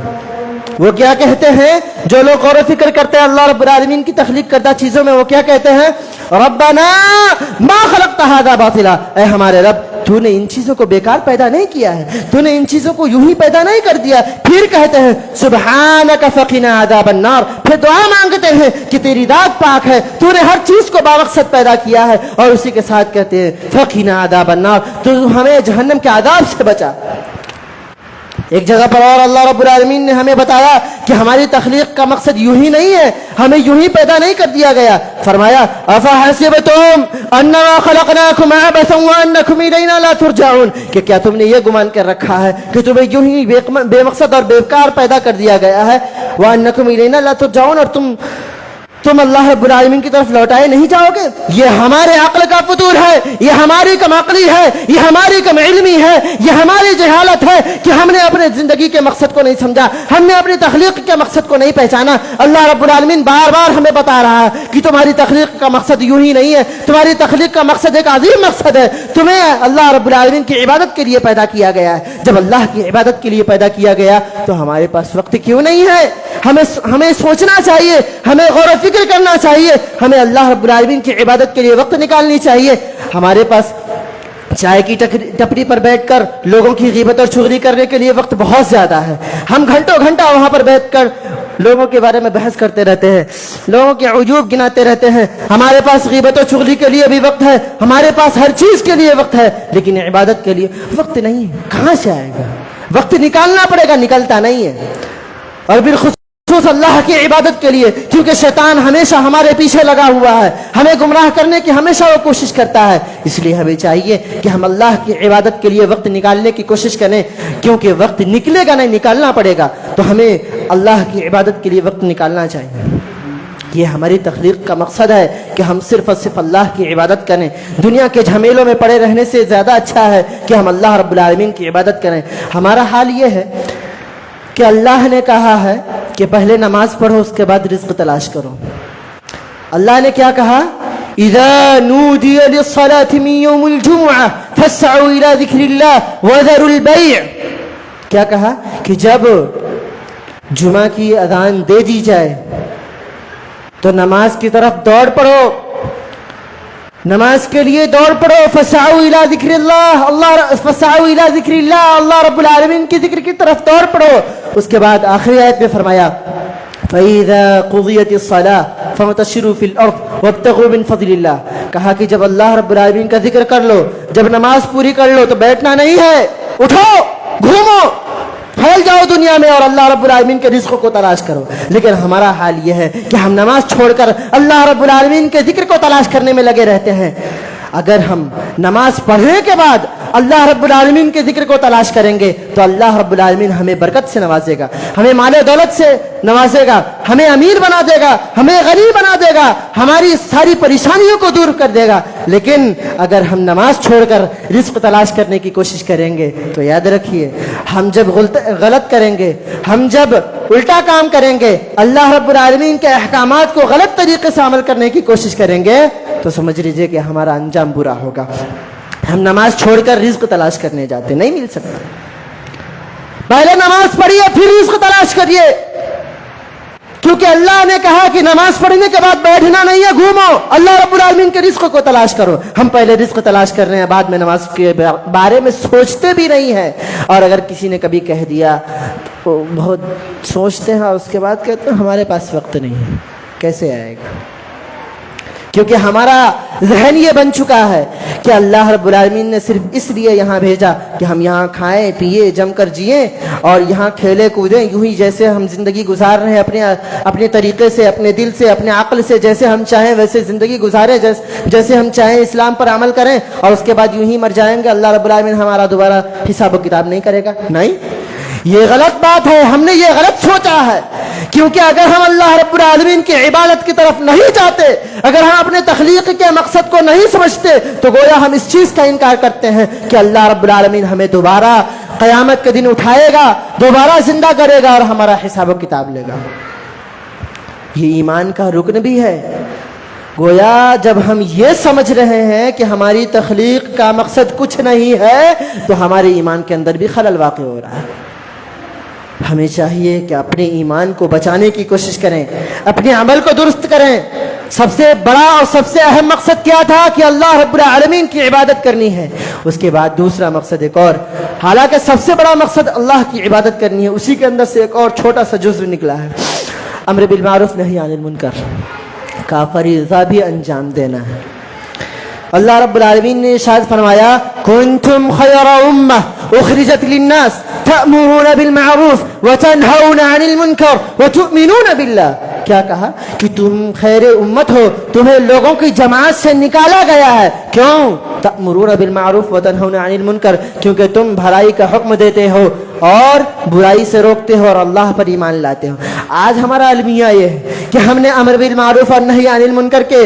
وہ کیا کہتے ہیں جو لوگ غور و فکر کرتے ہیں اللہ رب العالمین کی تخلیق کردہ چیزوں میں، وہ کیا کہتے ہیں ربنا ما خلقت هذا باطلا، اے ہمارے رب تو نے ان چیزوں کو بیکار پیدا نہیں کیا ہے، تو نے ان چیزوں کو یوں ہی پیدا نہیں کر دیا۔ پھر کہتے ہیں سبحانک فقنا عذاب النار، پھر دعا مانگتے ہیں کہ تیری ذات پاک ہے، تو نے ہر چیز کو بامقصد پیدا کیا ہے، اور اسی کے ساتھ کہتے ہیں فقنا عذاب النار، تو ہمیں جہنم کے عذاب سے بچا۔ ایک جگہ پر اور اللہ رب العالمین نے ہمیں بتایا کہ ہماری تخلیق کا مقصد یوں ہی نہیں ہے، ہمیں یوں ہی پیدا نہیں کر دیا گیا، فرمایا افحسبتم انما خلقناکم عبثا وانکم الینا لا ترجعون، کہ کیا تم نے یہ گمان کر رکھا ہے کہ تمہیں یوں ہی بے مقصد اور بیکار پیدا کر دیا گیا ہے، وانکم الینا لا ترجعون، اور تم اللہ رب العالمین کی طرف لوٹائے نہیں جاؤ گے؟ یہ ہمارے عقل کا فطور ہے، یہ ہماری کم عقلی ہے، یہ ہماری کم علمی ہے، یہ ہماری جہالت ہے کہ ہم نے اپنے زندگی کے مقصد کو نہیں سمجھا، ہم نے اپنی تخلیق کے مقصد کو نہیں پہچانا۔ اللہ رب العالمین بار بار ہمیں بتا رہا ہے کہ تمہاری تخلیق کا مقصد یوں ہی نہیں ہے، تمہاری تخلیق کا مقصد ایک عظیم مقصد ہے، تمہیں اللہ رب العالمین کی عبادت کے لیے پیدا کیا گیا ہے۔ جب اللہ کی عبادت کے لیے پیدا کیا گیا تو ہمارے پاس وقت کیوں نہیں ہے؟ ہمیں سوچنا چاہیے، ہمیں غور و فکر کرنا چاہیے، ہمیں اللہ رب العالمین کی عبادت کے لیے وقت نکالنی چاہیے۔ ہمارے پاس چائے کی ٹپری پر بیٹھ کر لوگوں کی غیبت اور چغلی کرنے کے لیے وقت بہت زیادہ ہے، ہم گھنٹوں گھنٹہ وہاں پر بیٹھ کر لوگوں کے بارے میں بحث کرتے رہتے ہیں، لوگوں کے عیوب گناتے رہتے ہیں۔ ہمارے پاس غیبت و چغلی کے لیے بھی وقت ہے، ہمارے پاس ہر چیز کے لیے وقت ہے، لیکن عبادت کے لیے وقت نہیں ہے۔ کہاں سے آئے گا؟ وقت نکالنا پڑے گا، نکلتا نہیں ہے۔ اور بالخصوص اللہ کی عبادت کے لیے، کیونکہ شیطان ہمیشہ ہمارے پیچھے لگا ہوا ہے، ہمیں گمراہ کرنے کی ہمیشہ وہ کوشش کرتا ہے، اس لیے ہمیں چاہیے کہ ہم اللہ کی عبادت کے لیے وقت نکالنے کی کوشش کریں، کیونکہ وقت نکلے گا نہیں، نکالنا پڑے گا، تو ہمیں اللہ کی عبادت کے لیے وقت نکالنا چاہیے۔ یہ ہماری تخلیق کا مقصد ہے کہ ہم صرف اور صرف اللہ کی عبادت کریں۔ دنیا کے جھمیلوں میں پڑے رہنے سے زیادہ اچھا ہے کہ ہم اللہ رب العالمین کی عبادت کریں۔ ہمارا حال یہ ہے کہ اللہ نے کہا ہے کہ پہلے نماز پڑھو، اس کے بعد رزق تلاش کرو۔ اللہ نے کیا کہا؟ اذا نودی للصلاة من یوم الجمعہ فاسعوا الى ذکر اللہ وذروا البیع، کیا کہا کہ جب جمعہ کی اذان دے دی جائے تو نماز کی طرف دوڑ پڑو، نماز کے لیے دوڑ پڑو۔ فسعوا الی ذکر اللہ، فسعوا الی ذکر اللہ، اللہ رب العالمین کی ذکر کی طرف دوڑ پڑو۔ اس کے بعد آخری آیت میں فرمایا فَإِذَا قُضِيَتِ الصَّلَاةُ فَانتَشِرُوا فِي الْأَرْضِ وَابْتَغُوا مِن فَضْلِ اللَّهِ، کہا کہ جب اللہ رب العالمین کا ذکر کر لو، جب نماز پوری کر لو تو بیٹھنا نہیں ہے، اٹھو، گھومو، پھیل جاؤ دنیا میں اور اللہ رب العالمین کے رزق کو تلاش کرو۔ لیکن ہمارا حال یہ ہے کہ ہم نماز چھوڑ کر اللہ رب العالمین کے ذکر کو تلاش کرنے میں لگے رہتے ہیں۔ اگر ہم نماز پڑھنے کے بعد اللہ رب العالمین کے ذکر کو تلاش کریں گے تو اللہ رب العالمین ہمیں برکت سے نوازے گا, ہمیں مال و دولت سے نوازے گا, ہمیں امیر بنا دے گا, ہمیں غنی بنا دے گا, ہماری ساری پریشانیوں کو دور کر دے گا. لیکن اگر ہم نماز چھوڑ کر رزق تلاش کرنے کی کوشش کریں گے تو یاد رکھیے, ہم جب غلط کریں گے, ہم جب الٹا کام کریں گے, اللہ رب العالمین کے احکامات کو غلط طریقے سے عمل کرنے کی کوشش کریں گے تو سمجھ لیجئے کہ ہمارا انجام برا ہوگا. ہم نماز چھوڑ کر رزق تلاش کرنے جاتے, نہیں مل سکتا. پہلے نماز پڑھیے پھر رزق تلاش کریے, کیونکہ اللہ نے کہا کہ نماز پڑھنے کے بعد بیٹھنا نہیں ہے, گھومو, اللہ رب العالمین کے رزق کو تلاش کرو. ہم پہلے رزق تلاش کر رہے ہیں, بعد میں نماز کے بارے میں سوچتے بھی نہیں ہیں. اور اگر کسی نے کبھی کہہ دیا تو بہت سوچتے ہیں اور اس کے بعد کہتے ہیں ہمارے پاس وقت نہیں ہے. کیسے آئے گا؟ کیونکہ ہمارا ذہن یہ بن چکا ہے کہ اللہ رب العالمین نے صرف اس لیے یہاں بھیجا کہ ہم یہاں کھائیں پیئیں جم کر جئیں اور یہاں کھیلے کودیں, یوں ہی جیسے ہم زندگی گزار رہے ہیں اپنے طریقے سے, اپنے دل سے, اپنے عقل سے, جیسے ہم چاہیں ویسے زندگی گزاریں, جیسے ہم چاہیں اسلام پر عمل کریں اور اس کے بعد یوں ہی مر جائیں گے. اللہ رب العالمین ہمارا دوبارہ حساب و کتاب نہیں کرے گا. نہیں, یہ غلط بات ہے, ہم نے یہ غلط سوچا ہے. کیونکہ اگر ہم اللہ رب العالمین کی عبادت کی طرف نہیں جاتے, اگر ہم اپنے تخلیق کے مقصد کو نہیں سمجھتے تو گویا ہم اس چیز کا انکار کرتے ہیں کہ اللہ رب العالمین ہمیں دوبارہ قیامت کے دن اٹھائے گا, دوبارہ زندہ کرے گا اور ہمارا حساب و کتاب لے گا. یہ ایمان کا رکن بھی ہے. گویا جب ہم یہ سمجھ رہے ہیں کہ ہماری تخلیق کا مقصد کچھ نہیں ہے تو ہمارے ایمان کے اندر بھی خلل واقع ہو رہا ہے. ہمیں چاہیے کہ اپنے ایمان کو بچانے کی کوشش کریں, اپنے عمل کو درست کریں. سب سے بڑا اور سب سے اہم مقصد کیا تھا کہ اللہ رب العالمین کی عبادت کرنی ہے. اس کے بعد دوسرا مقصد ایک اور, حالانکہ سب سے بڑا مقصد اللہ کی عبادت کرنی ہے, اسی کے اندر سے ایک اور چھوٹا سا جزو نکلا ہے, امر بالمعروف نہی عن المنکر کا فریضہ بھی انجام دینا ہے. اللہ رب العالمین نے ارشاد فرمایا کنتم خیر امہ اخرجت للناس تأمرون بالمعروف وتنہون عن المنکر وتؤمنون باللہ. کیا کہا کہ تم خیر امت ہو, تمہیں لوگوں کی جماعت سے نکالا گیا ہے. کیوں؟ تأمرون بالمعروف وتنہون عن المنکر, کیونکہ تم بھلائی کا حکم دیتے ہو اور برائی سے روکتے ہو اور اللہ پر ایمان لاتے ہو. آج ہمارا المیہ یہ ہے کہ ہم نے امر بالمعروف اور نہی عن المنکر کے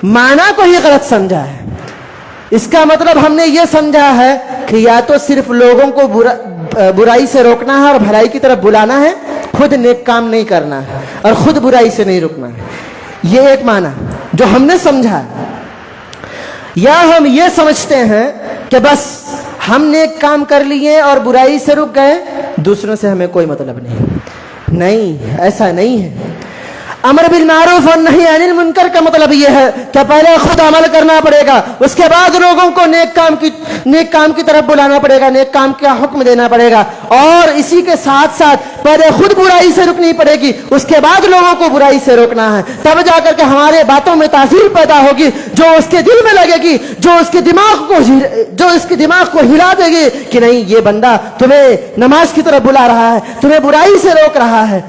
معنی کو ہی غلط سمجھا ہے. اس کا مطلب ہم نے یہ سمجھا ہے کہ یا تو صرف لوگوں کو برائی سے روکنا ہے اور بھلائی کی طرف بلانا ہے, خود نیک کام نہیں کرنا ہے اور خود برائی سے نہیں رکنا ہے. یہ ایک معنی جو ہم نے سمجھا ہے. یا ہم یہ سمجھتے ہیں کہ بس ہم نیک کام کر لیے اور برائی سے رک گئے, دوسروں سے ہمیں کوئی مطلب نہیں. نہیں, ایسا نہیں ہے. امر بالمعروف اور نہی عن المنکر کا مطلب یہ ہے کہ پہلے خود عمل کرنا پڑے گا, اس کے بعد لوگوں کو نیک کام کی طرف بلانا پڑے گا, نیک کام کا حکم دینا پڑے گا, اور اسی کے ساتھ ساتھ پہلے خود برائی سے رکنی پڑے گی, اس کے بعد لوگوں کو برائی سے روکنا ہے. تب جا کر کے ہمارے باتوں میں تاثیر پیدا ہوگی جو اس کے دل میں لگے گی, جو اس کے دماغ کو ہلا دے گی کہ نہیں, یہ بندہ تمہیں نماز کی طرف بلا رہا ہے, تمہیں برائی سے روک رہا ہے.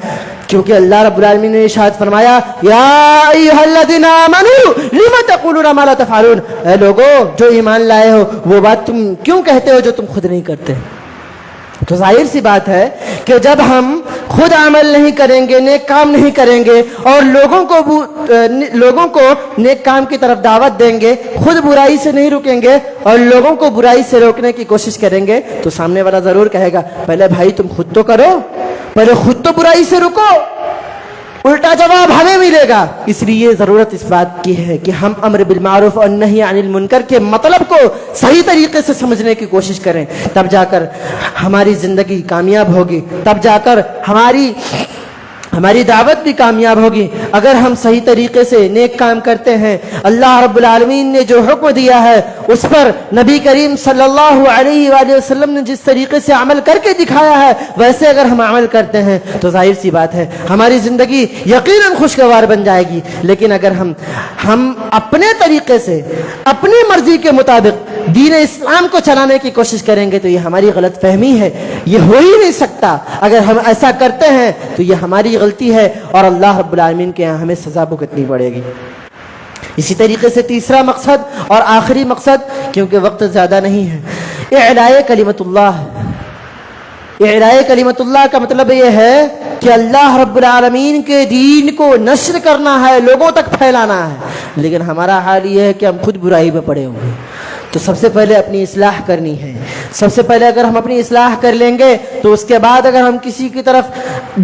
کیونکہ اللہ رب العالمین نے ارشاد فرمایا یا ایھا الذین آمنوا لم تقولون ما لا تفعلون, اے لوگو جو ایمان لائے ہو وہ بات تم کیوں کہتے ہو جو تم خود نہیں کرتے. تو ظاہر سی بات ہے کہ جب ہم خود عمل نہیں کریں گے, نیک کام نہیں کریں گے اور لوگوں کو نیک کام کی طرف دعوت دیں گے, خود برائی سے نہیں رکیں گے اور لوگوں کو برائی سے روکنے کی کوشش کریں گے, تو سامنے والا ضرور کہے گا پہلے بھائی تم خود تو کرو, پہلے خود تو برائی سے رکو. الٹا جواب ہمیں ملے گا. اس لیے ضرورت اس بات کی ہے کہ ہم امر بالمعروف اور نہی عن المنکر کے مطلب کو صحیح طریقے سے سمجھنے کی کوشش کریں, تب جا کر ہماری زندگی کامیاب ہوگی, تب جا کر ہماری دعوت بھی کامیاب ہوگی. اگر ہم صحیح طریقے سے نیک کام کرتے ہیں, اللہ رب العالمین نے جو حکم دیا ہے اس پر نبی کریم صلی اللہ علیہ وآلہ وسلم نے جس طریقے سے عمل کر کے دکھایا ہے ویسے اگر ہم عمل کرتے ہیں تو ظاہر سی بات ہے ہماری زندگی یقیناً خوشگوار بن جائے گی. لیکن اگر ہم اپنے طریقے سے اپنی مرضی کے مطابق دین اسلام کو چلانے کی کوشش کریں گے تو یہ ہماری غلط فہمی ہے, یہ ہو ہی نہیں سکتا. اگر ہم ایسا کرتے ہیں تو یہ ہماری غلطی ہے اور اللہ رب العالمین کے یہاں ہمیں سزا بھگتنی پڑے گی. اسی طریقے سے تیسرا مقصد اور آخری مقصد, کیونکہ وقت زیادہ نہیں ہے, اعلاء کلمت اللہ. اعلاء کلمت اللہ کا مطلب یہ ہے کہ اللہ رب العالمین کے دین کو نشر کرنا ہے، لوگوں تک پھیلانا ہے. لیکن ہمارا حال یہ ہے کہ ہم خود برائی میں پڑے ہوئے ہیں. تو سب سے پہلے اپنی اصلاح کرنی ہے. سب سے پہلے اگر ہم اپنی اصلاح کر لیں گے تو اس کے بعد اگر ہم کسی کی طرف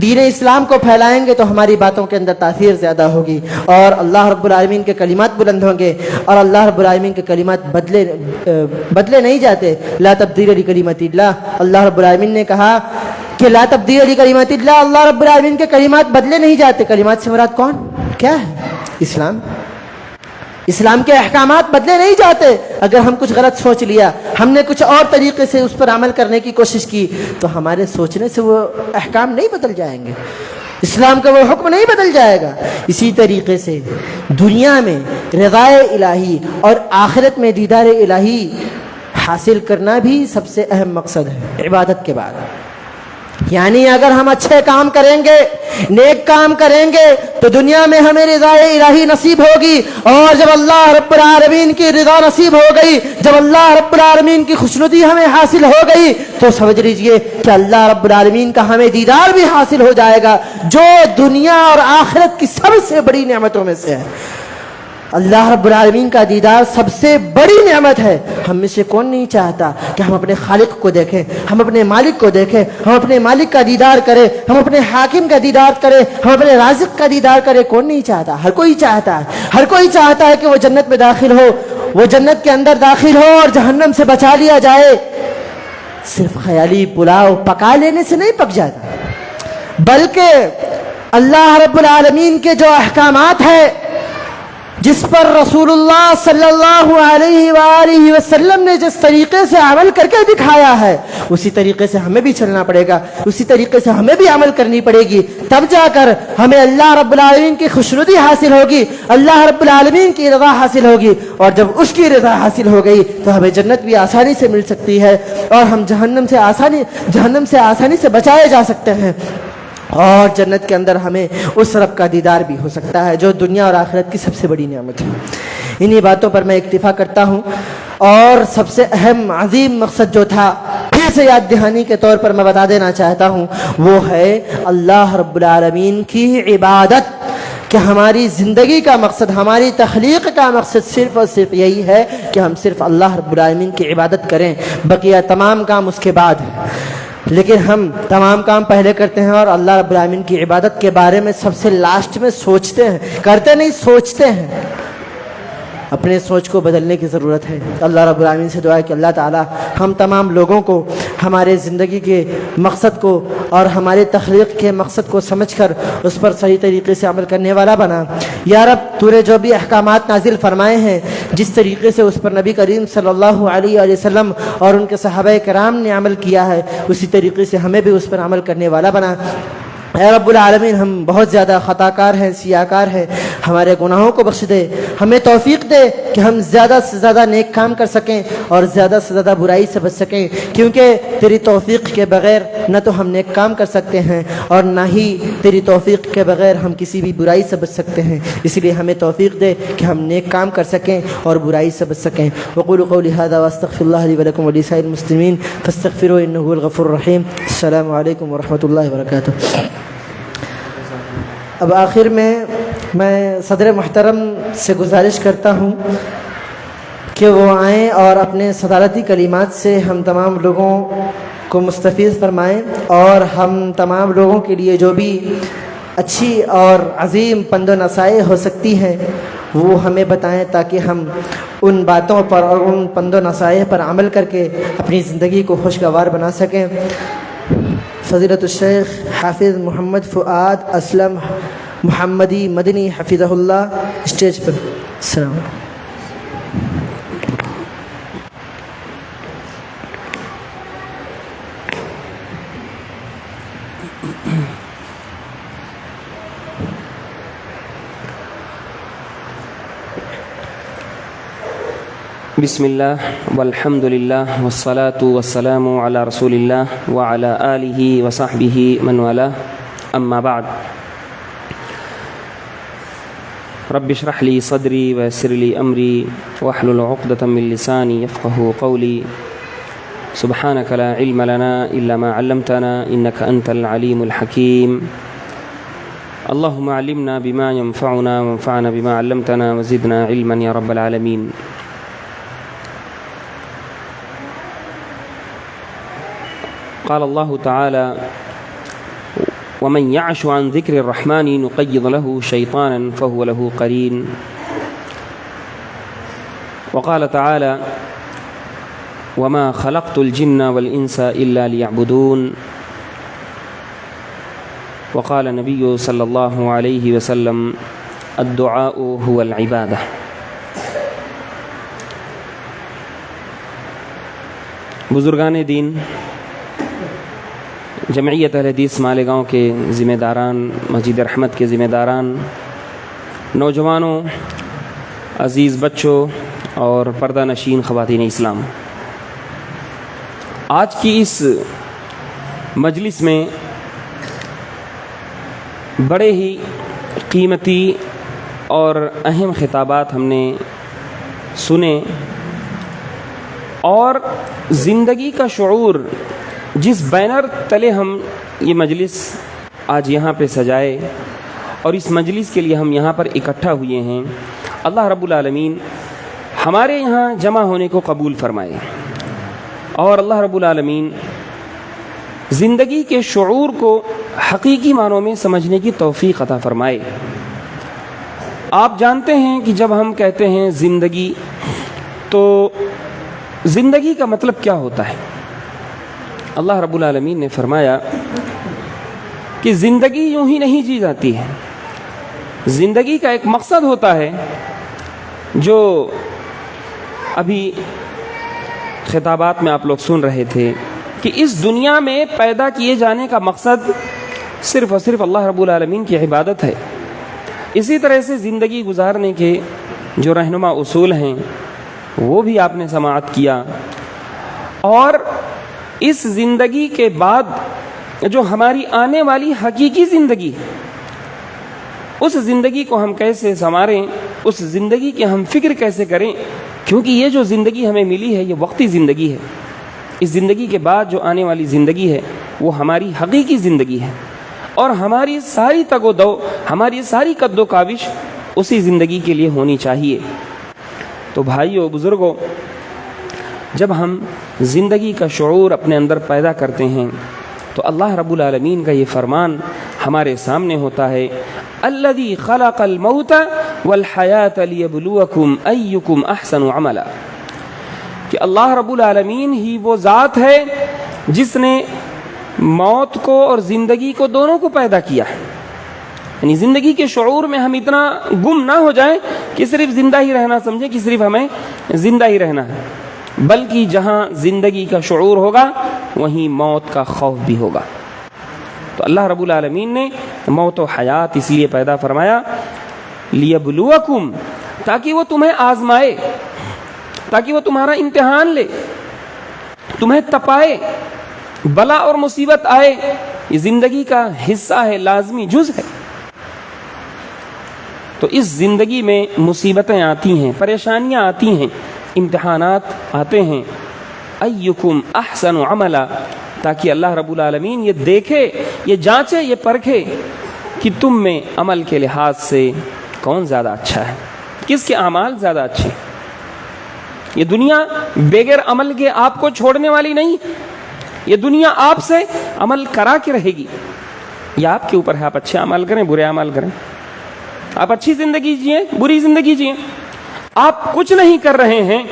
دین اسلام کو پھیلائیں گے تو ہماری باتوں کے اندر تاثیر زیادہ ہوگی اور اللہ رب العالمین کے کلمات بلند ہوں گے. اور اللہ رب العالمین کے کلمات بدلے نہیں جاتے. لا تبدیل لکلمات اللہ. اللہ رب العالمین نے کہا کہ لا تبدیل لکلمات اللہ. اللہ رب العالمین کے کلمات بدلے نہیں جاتے. کلمات سے مراد کون کیا ہے؟ اسلام. اسلام کے احکامات بدلے نہیں جاتے. اگر ہم کچھ غلط سوچ لیا، ہم نے کچھ اور طریقے سے اس پر عمل کرنے کی کوشش کی تو ہمارے سوچنے سے وہ احکام نہیں بدل جائیں گے، اسلام کا وہ حکم نہیں بدل جائے گا. اسی طریقے سے دنیا میں رضا الہی اور آخرت میں دیدار الہی حاصل کرنا بھی سب سے اہم مقصد ہے عبادت کے بعد. یعنی اگر ہم اچھے کام کریں گے، نیک کام کریں گے تو دنیا میں ہمیں رضا الہی نصیب ہوگی. اور جب اللہ رب العالمین کی رضا نصیب ہو گئی، جب اللہ رب العالمین کی خوشنودی ہمیں حاصل ہو گئی تو سمجھ لیجئے کہ اللہ رب العالمین کا ہمیں دیدار بھی حاصل ہو جائے گا، جو دنیا اور آخرت کی سب سے بڑی نعمتوں میں سے ہے. اللہ رب العالمین کا دیدار سب سے بڑی نعمت ہے. ہم میں سے کون نہیں چاہتا کہ ہم اپنے خالق کو دیکھیں، ہم اپنے مالک کو دیکھیں، ہم اپنے مالک کا دیدار کریں، ہم اپنے حاکم کا دیدار کریں، ہم اپنے رازق کا دیدار کریں. کون نہیں چاہتا؟ ہر کوئی چاہتا ہے. ہر کوئی چاہتا ہے کہ وہ جنت میں داخل ہو، وہ جنت کے اندر داخل ہو اور جہنم سے بچا لیا جائے. صرف خیالی پلاؤ پکا لینے سے نہیں پک جاتا، بلکہ اللہ رب العالمین کے جو احکامات ہیں جس پر رسول اللہ صلی اللہ علیہ وآلہ وسلم نے جس طریقے سے عمل کر کے دکھایا ہے اسی طریقے سے ہمیں بھی چلنا پڑے گا، اسی طریقے سے ہمیں بھی عمل کرنی پڑے گی. تب جا کر ہمیں اللہ رب العالمین کی خوشنودی حاصل ہوگی، اللہ رب العالمین کی رضا حاصل ہوگی. اور جب اس کی رضا حاصل ہو گئی تو ہمیں جنت بھی آسانی سے مل سکتی ہے اور ہم جہنم سے آسانی سے بچائے جا سکتے ہیں. اور جنت کے اندر ہمیں اس رب کا دیدار بھی ہو سکتا ہے جو دنیا اور آخرت کی سب سے بڑی نعمت ہے. انہی باتوں پر میں اکتفا کرتا ہوں. اور سب سے اہم عظیم مقصد جو تھا پھر سے یاد دہانی کے طور پر میں بتا دینا چاہتا ہوں، وہ ہے اللہ رب العالمین کی عبادت. کہ ہماری زندگی کا مقصد، ہماری تخلیق کا مقصد صرف اور صرف یہی ہے کہ ہم صرف اللہ رب العالمین کی عبادت کریں، بقیہ تمام کام اس کے بعد ہیں. لیکن ہم تمام کام پہلے کرتے ہیں اور اللہ رب العالمین کی عبادت کے بارے میں سب سے لاسٹ میں سوچتے ہیں. کرتے نہیں، سوچتے ہیں. اپنے سوچ کو بدلنے کی ضرورت ہے. اللہ رب العالمین سے دعا ہے کہ اللہ تعالی ہم تمام لوگوں کو ہمارے زندگی کے مقصد کو اور ہمارے تخلیق کے مقصد کو سمجھ کر اس پر صحیح طریقے سے عمل کرنے والا بنا. یا رب تو نے جو بھی احکامات نازل فرمائے ہیں، جس طریقے سے اس پر نبی کریم صلی اللہ علیہ وسلم اور ان کے صحابہ کرام نے عمل کیا ہے، اسی طریقے سے ہمیں بھی اس پر عمل کرنے والا بنا. اے رب العالمین، ہم بہت زیادہ خطا کار ہیں، سیاہ کار ہیں. ہمارے گناہوں کو بخش دے، ہمیں توفیق دے کہ ہم زیادہ سے زیادہ نیک کام کر سکیں اور زیادہ سے زیادہ برائی سے بچ سکیں. کیونکہ تیری توفیق کے بغیر نہ تو ہم نیک کام کر سکتے ہیں اور نہ ہی تیری توفیق کے بغیر ہم کسی بھی برائی سے بچ سکتے ہیں. اس لیے ہمیں توفیق دے کہ ہم نیک کام کر سکیں اور برائی سے بچ سکیں. وقولوا قولی ھذا واستغفر اللہ لی ولکم ولسائر المسلمین فاستغفروہ انہ هو الغفور الرحیم. السلام علیکم ورحمۃ اللہ وبرکاتہ. اب آخر میں صدر محترم سے گزارش کرتا ہوں کہ وہ آئیں اور اپنے صدارتی کلمات سے ہم تمام لوگوں کو مستفیض فرمائیں اور ہم تمام لوگوں کے لیے جو بھی اچھی اور عظیم پند و نصائح ہو سکتی ہیں وہ ہمیں بتائیں تاکہ ہم ان باتوں پر اور ان پند و نصائح پر عمل کر کے اپنی زندگی کو خوشگوار بنا سکیں. فضیلت الشیخ حافظ محمد فؤاد اسلم محمدی مدنی حفظہ اللہ اسٹیج پر. السلام علیکم. بسم اللہ والحمد للہ والصلاة والسلام علی رسول اللہ وعلی آلہ وصحبہ من والاه. اما بعد، رب اشرح لی صدری ویسر لی امری واحلل عقدۃ من لسانی یفقہوا قولی. سبحانك لا علم لنا إلا ما علمتنا إنك أنت العليم الحكيم. اللهم علمنا بما ينفعنا وانفعنا بما علمتنا وزدنا علما يا رب العالمين. قال الله تعالى: ومن يعش عن ذكر الرحمن نقيض له شيطانا فهو له قرين. وقال تعالى: وما خلقت الجن والإنس إلا ليعبدون. وقال النبي صلی اللہ علیہ وسلم: الدعاء هو العبادہ. بزرگان دین، جمعیت اہل حدیث مالیگاؤں کے ذمہ داران، مسجد رحمت کے ذمہ داران، نوجوانوں، عزیز بچوں اور پردہ نشین خواتین اسلام، آج کی اس مجلس میں بڑے ہی قیمتی اور اہم خطابات ہم نے سنے، اور زندگی کا شعور جس بینر تلے ہم یہ مجلس آج یہاں پہ سجائے اور اس مجلس کے لیے ہم یہاں پر اکٹھا ہوئے ہیں، اللہ رب العالمین ہمارے یہاں جمع ہونے کو قبول فرمائے، اور اللہ رب العالمین زندگی کے شعور کو حقیقی معنوں میں سمجھنے کی توفیق عطا فرمائے۔ آپ جانتے ہیں کہ جب ہم کہتے ہیں زندگی، تو زندگی کا مطلب کیا ہوتا ہے؟ اللہ رب العالمین نے فرمایا کہ زندگی یوں ہی نہیں جی جاتی ہے، زندگی کا ایک مقصد ہوتا ہے، جو ابھی خطابات میں آپ لوگ سن رہے تھے کہ اس دنیا میں پیدا کیے جانے کا مقصد صرف اور صرف اللہ رب العالمین کی عبادت ہے۔ اسی طرح سے زندگی گزارنے کے جو رہنما اصول ہیں وہ بھی آپ نے سماعت کیا، اور اس زندگی کے بعد جو ہماری آنے والی حقیقی زندگی، اس زندگی کو ہم کیسے سنواریں، اس زندگی کی ہم فکر کیسے کریں، کیونکہ یہ جو زندگی ہمیں ملی ہے یہ وقتی زندگی ہے۔ اس زندگی کے بعد جو آنے والی زندگی ہے وہ ہماری حقیقی زندگی ہے، اور ہماری ساری تگ و دو، ہماری ساری قد و کاوش اسی زندگی کے لیے ہونی چاہیے۔ تو بھائیو، بزرگوں، جب ہم زندگی کا شعور اپنے اندر پیدا کرتے ہیں تو اللہ رب العالمین کا یہ فرمان ہمارے سامنے ہوتا ہے: الذی خلق الموت والحیات لیبلوکم ایکم احسن عملا، کہ اللہ رب العالمین ہی وہ ذات ہے جس نے موت کو اور زندگی کو دونوں کو پیدا کیا ہے۔ یعنی زندگی کے شعور میں ہم اتنا گم نہ ہو جائیں کہ صرف زندہ ہی رہنا سمجھیں کہ صرف ہمیں زندہ ہی رہنا ہے، بلکہ جہاں زندگی کا شعور ہوگا وہیں موت کا خوف بھی ہوگا۔ تو اللہ رب العالمین نے موت و حیات اس لیے پیدا فرمایا لیبلوکم، تاکہ وہ تمہیں آزمائے، تاکہ وہ تمہارا امتحان لے، تمہیں تپائے، بلا اور مصیبت آئے، یہ زندگی کا حصہ ہے، لازمی جز ہے۔ تو اس زندگی میں مصیبتیں آتی ہیں، پریشانیاں آتی ہیں، امتحانات آتے ہیں، ایکم احسن عملا، تاکہ اللہ رب العالمین یہ دیکھے، یہ جانچے، یہ پرکھے کہ تم میں عمل کے لحاظ سے کون زیادہ اچھا ہے، کس کے اعمال زیادہ اچھے۔ یہ دنیا بغیر عمل کے آپ کو چھوڑنے والی نہیں، یہ دنیا آپ سے عمل کرا کے رہے گی۔ یہ آپ کے اوپر ہے، آپ اچھے عمل کریں، برے عمل کریں، آپ اچھی زندگی جئیں، بری زندگی جئیں۔ آپ کچھ نہیں کر رہے ہیں،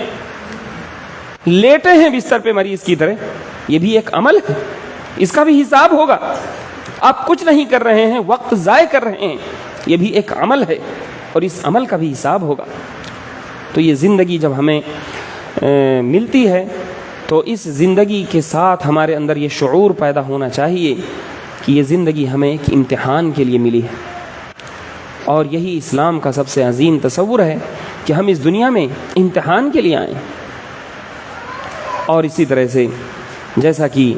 لیٹے ہیں بستر پہ مریض کی طرح، یہ بھی ایک عمل ہے، اس کا بھی حساب ہوگا۔ آپ کچھ نہیں کر رہے ہیں، وقت ضائع کر رہے ہیں، یہ بھی ایک عمل ہے، اور اس عمل کا بھی حساب ہوگا۔ تو یہ زندگی جب ہمیں ملتی ہے تو اس زندگی کے ساتھ ہمارے اندر یہ شعور پیدا ہونا چاہیے کہ یہ زندگی ہمیں ایک امتحان کے لیے ملی ہے، اور یہی اسلام کا سب سے عظیم تصور ہے کہ ہم اس دنیا میں امتحان کے لیے آئیں۔ اور اسی طرح سے جیسا کہ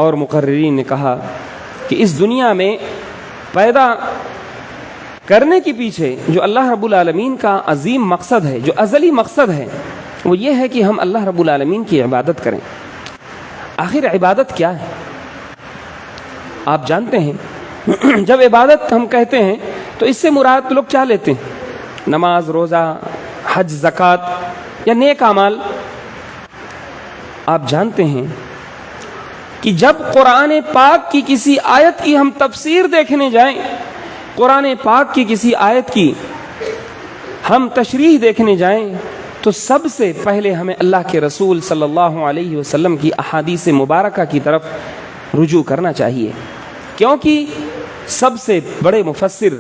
اور مقررین نے کہا کہ اس دنیا میں پیدا کرنے کے پیچھے جو اللہ رب العالمین کا عظیم مقصد ہے، جو ازلی مقصد ہے، وہ یہ ہے کہ ہم اللہ رب العالمین کی عبادت کریں۔ آخر عبادت کیا ہے؟ آپ جانتے ہیں جب عبادت ہم کہتے ہیں تو اس سے مراد لوگ کیا لیتے ہیں؟ نماز، روزہ، حج، زکوٰۃ یا نیک اعمال۔ آپ جانتے ہیں کہ جب قرآن پاک کی کسی آیت کی ہم تفسیر دیکھنے جائیں، قرآن پاک کی کسی آیت کی ہم تشریح دیکھنے جائیں، تو سب سے پہلے ہمیں اللہ کے رسول صلی اللہ علیہ وسلم کی احادیث مبارکہ کی طرف رجوع کرنا چاہیے، کیونکہ سب سے بڑے مفسر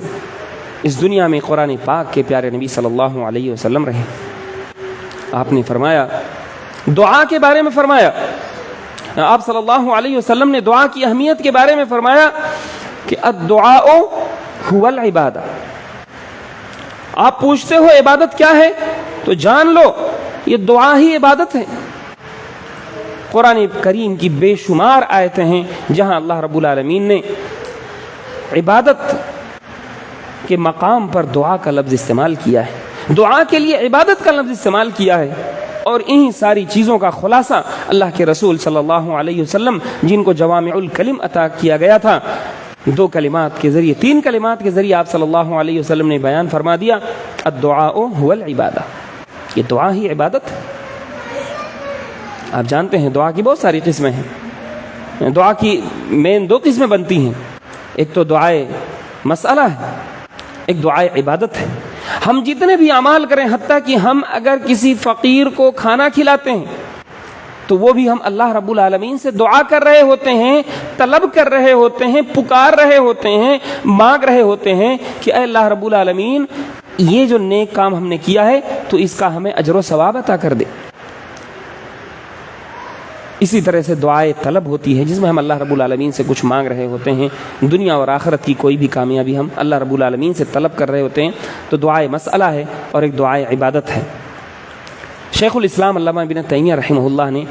اس دنیا میں قرآن پاک کے پیارے نبی صلی اللہ علیہ وسلم رہے۔ آپ نے فرمایا، دعا کے بارے میں فرمایا، آپ صلی اللہ علیہ وسلم نے دعا کی اہمیت کے بارے میں فرمایا کہ الدعاء هو العبادہ۔ آپ پوچھتے ہو عبادت کیا ہے تو جان لو یہ دعا ہی عبادت ہے۔ قرآن کریم کی بے شمار آیتیں ہیں جہاں اللہ رب العالمین نے عبادت کے مقام پر دعا کا لفظ استعمال کیا ہے، دعا کے لیے عبادت کا لفظ استعمال کیا ہے، اور انہی ساری چیزوں کا خلاصہ اللہ کے رسول صلی اللہ علیہ وسلم، جن کو جوامع الکلم عطا کیا گیا تھا، 2 کلمات کے ذریعے، 3 کلمات کے ذریعے آپ صلی اللہ علیہ وسلم نے بیان فرما دیا، الدعاء هو العبادہ، یہ دعا ہی عبادت ہے۔ آپ جانتے ہیں دعا کی بہت ساری قسمیں ہیں، دعا کی مین 2 قسمیں بنتی ہیں، ایک تو دعائے مسئلہ ہے، ایک دعائے عبادت ہے۔ ہم جتنے بھی اعمال کریں، حتیٰ کہ ہم اگر کسی فقیر کو کھانا کھلاتے ہیں تو وہ بھی ہم اللہ رب العالمین سے دعا کر رہے ہوتے ہیں، طلب کر رہے ہوتے ہیں، پکار رہے ہوتے ہیں، مانگ رہے ہوتے ہیں کہ اے اللہ رب العالمین یہ جو نیک کام ہم نے کیا ہے تو اس کا ہمیں اجر و ثواب عطا کر دے۔ اسی طرح سے دعائے طلب ہوتی ہے، جس میں ہم اللہ رب العالمین سے کچھ مانگ رہے ہوتے ہیں، دنیا اور آخرت کی کوئی بھی کامیابی ہم اللہ رب العالمین سے طلب کر رہے ہوتے ہیں، تو دعائے مسئلہ ہے اور ایک دعائے عبادت ہے۔ شیخ الاسلام علامہ ابن تیمیہ رحمہ اللہ نے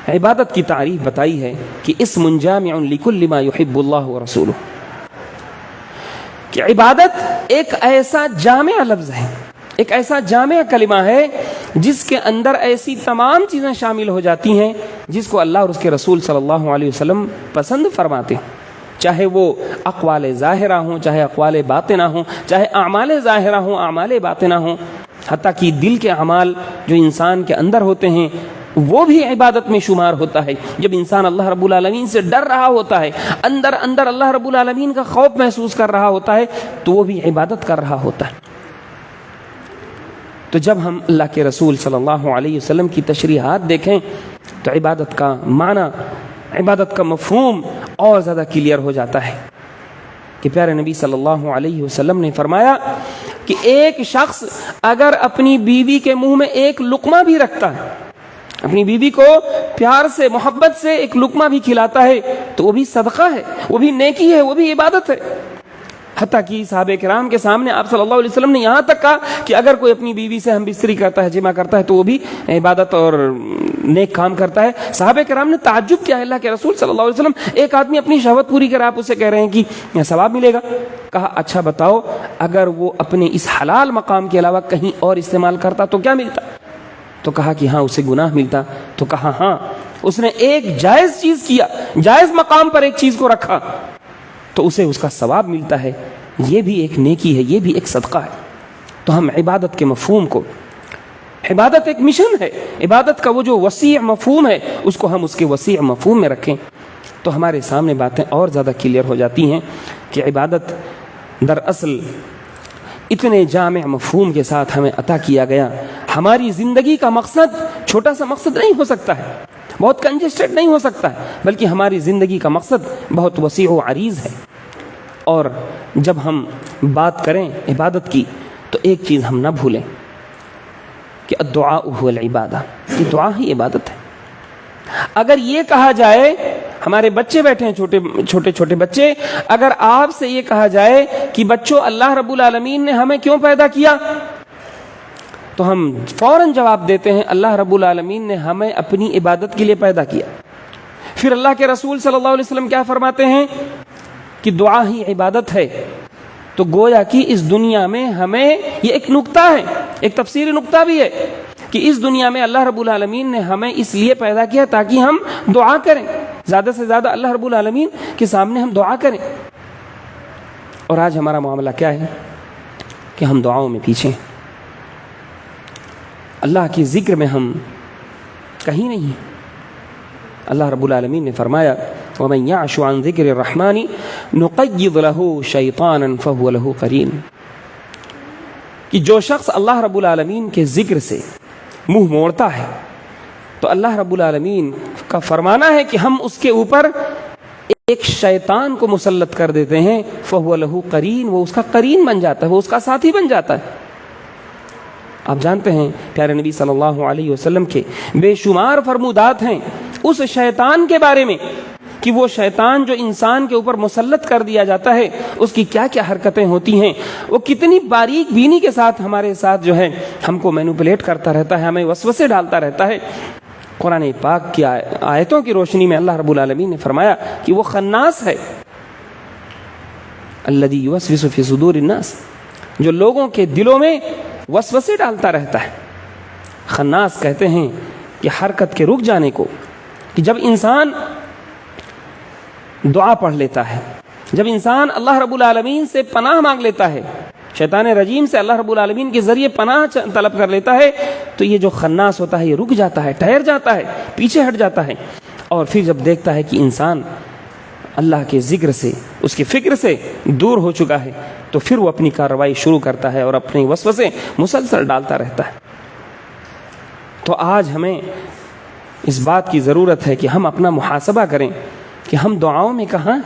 عبادت کی تعریف بتائی ہے کہ اسم جامع لکل ما یحب اللہ ورسولہ، کہ عبادت ایک ایسا جامع لفظ ہے، ایک ایسا جامع کلمہ ہے جس کے اندر ایسی تمام چیزیں شامل ہو جاتی ہیں جس کو اللہ اور اس کے رسول صلی اللہ علیہ وسلم پسند فرماتے ہیں، چاہے وہ اقوال ظاہرہ ہوں، چاہے اقوال باطنہ ہوں، چاہے اعمال ظاہرہ ہوں، اعمال باطنہ ہوں، حتیٰ کہ دل کے اعمال جو انسان کے اندر ہوتے ہیں وہ بھی عبادت میں شمار ہوتا ہے۔ جب انسان اللہ رب العالمین سے ڈر رہا ہوتا ہے، اندر اندر اللہ رب العالمین کا خوف محسوس کر رہا ہوتا ہے، تو وہ بھی عبادت کر رہا ہوتا ہے۔ تو جب ہم اللہ کے رسول صلی اللہ علیہ وسلم کی تشریحات دیکھیں تو عبادت کا معنی، عبادت کا مفہوم اور زیادہ کلیئر ہو جاتا ہے کہ پیارے نبی صلی اللہ علیہ وسلم نے فرمایا کہ ایک شخص اگر اپنی بیوی کے منہ میں ایک لقمہ بھی رکھتا ہے، اپنی بیوی کو پیار سے، محبت سے ایک لقمہ بھی کھلاتا ہے، تو وہ بھی صدقہ ہے، وہ بھی نیکی ہے، وہ بھی عبادت ہے۔ حتیٰ کہ صحابہ کرام کے سامنے آپ صلی اللہ علیہ وسلم نے یہاں تک کہا کہ اگر کوئی اپنی بیوی سے ہم بستری کرتا ہے، جمع کرتا ہے، تو وہ بھی عبادت اور نیک کام کرتا ہے۔ صحابہ کرام نے تعجب کیا، اللہ کے رسول صلی اللہ علیہ وسلم، ایک آدمی اپنی شہوت پوری کر آپ اسے کہہ رہے ہیں کہ ثواب ملے گا؟ کہا اچھا بتاؤ اگر وہ اپنے اس حلال مقام کے علاوہ کہیں اور استعمال کرتا تو کیا ملتا؟ تو کہا کہ ہاں اسے گناہ ملتا۔ تو کہا ہاں اس نے ایک جائز چیز کیا، جائز مقام پر ایک چیز کو رکھا تو اسے اس کا ثواب ملتا ہے، یہ بھی ایک نیکی ہے، یہ بھی ایک صدقہ ہے۔ تو ہم عبادت کے مفہوم کو، عبادت ایک مشن ہے، عبادت کا وہ جو وسیع مفہوم ہے اس کو ہم اس کے وسیع مفہوم میں رکھیں تو ہمارے سامنے باتیں اور زیادہ کلیئر ہو جاتی ہیں کہ عبادت دراصل اتنے جامع مفہوم کے ساتھ ہمیں عطا کیا گیا۔ ہماری زندگی کا مقصد چھوٹا سا مقصد نہیں ہو سکتا ہے، بہت کنجسٹڈ نہیں ہو سکتا ہے، بلکہ ہماری زندگی کا مقصد بہت وسیع و عریض ہے۔ اور جب ہم بات کریں عبادت کی تو ایک چیز ہم نہ بھولیں کہ الدعاء هو العبادہ، یہ دعا ہی عبادت ہے۔ اگر یہ کہا جائے، ہمارے بچے بیٹھے ہیں، چھوٹے چھوٹے بچے، اگر آپ سے یہ کہا جائے کہ بچوں اللہ رب العالمین نے ہمیں کیوں پیدا کیا، تو ہم فوراً جواب دیتے ہیں اللہ رب العالمین نے ہمیں اپنی عبادت کے لیے پیدا کیا۔ پھر اللہ کے رسول صلی اللہ علیہ وسلم کیا فرماتے ہیں کہ دعا ہی عبادت ہے۔ تو گویا کہ اس دنیا میں ہمیں یہ ایک نقطہ ہے، ایک تفسیری نقطہ بھی ہے کہ اس دنیا میں اللہ رب العالمین نے ہمیں اس لیے پیدا کیا تاکہ ہم دعا کریں، زیادہ سے زیادہ اللہ رب العالمین کے سامنے ہم دعا کریں. اور آج ہمارا معاملہ کیا ہے کہ ہم دعاؤں میں پیچھے ہیں، اللہ کے ذکر میں ہم کہیں نہیں ہیں. اللہ رب العالمین نے فرمایا وَمَنْ يَعْشُ عَنْ ذِكْرِ الرَّحْمَنِ نُقَيِّضْ لَهُ شَيْطَانًا فَهُوَ لَهُ قَرِينٌ، کہ جو شخص اللہ رب العالمین کے ذکر سے منہ موڑتا ہے تو اللہ رب العالمین کا فرمانا ہے کہ ہم اس کے اوپر ایک شیطان کو مسلط کر دیتے ہیں. فَهُوَ لَهُ قَرِين، وہ اس کا قرین بن جاتا ہے، وہ اس کا ساتھی بن جاتا ہے. آپ جانتے ہیں پیارے نبی صلی اللہ علیہ وسلم کے بے شمار فرمودات ہیں اس شیطان کے بارے میں کہ وہ شیطان جو انسان کے اوپر مسلط کر دیا جاتا ہے اس کی کیا کیا حرکتیں ہوتی ہیں، وہ کتنی باریک بینی کے ساتھ ہمارے ساتھ جو ہے ہم کو مینوپولیٹ کرتا رہتا ہے، ہمیں وسوسے ڈالتا رہتا ہے. قرآن پاک کی آیتوں کی روشنی میں اللہ رب العالمین نے فرمایا کہ وہ خناس ہے، الذی یوسوس فی صدور الناس، جو لوگوں کے دلوں میں وسوسے ڈالتا رہتا ہے. خناس کہتے ہیں کہ حرکت کے رک جانے کو، کہ جب انسان دعا پڑھ لیتا ہے، جب انسان اللہ رب العالمین سے پناہ مانگ لیتا ہے، شیطان رجیم سے اللہ رب العالمین کے ذریعے پناہ طلب کر لیتا ہے، تو یہ جو خناس ہوتا ہے یہ رک جاتا ہے، ٹھہر جاتا ہے، پیچھے ہٹ جاتا ہے. اور پھر جب دیکھتا ہے کہ انسان اللہ کے ذکر سے، اس کی فکر سے دور ہو چکا ہے، تو پھر وہ اپنی کارروائی شروع کرتا ہے اور اپنے وسوسے مسلسل ڈالتا رہتا ہے. تو آج ہمیں اس بات کی ضرورت ہے کہ ہم اپنا محاسبہ کریں کہ ہم دعاؤں میں کہاں،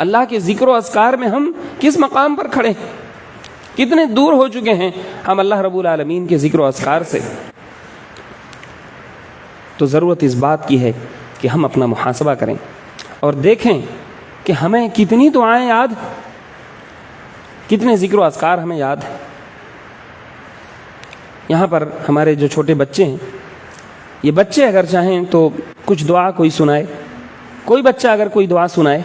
اللہ کے ذکر و اذکار میں ہم کس مقام پر کھڑے، کتنے دور ہو چکے ہیں ہم اللہ رب العالمین کے ذکر و اذکار سے. تو ضرورت اس بات کی ہے کہ ہم اپنا محاسبہ کریں اور دیکھیں کہ ہمیں کتنی دعائیں یاد، کتنے ذکر و اذکار ہمیں یاد ہیں. یہاں پر ہمارے جو چھوٹے بچے ہیں، یہ بچے اگر چاہیں تو کچھ دعا کوئی سنائے، کوئی بچہ اگر کوئی دعا سنائے.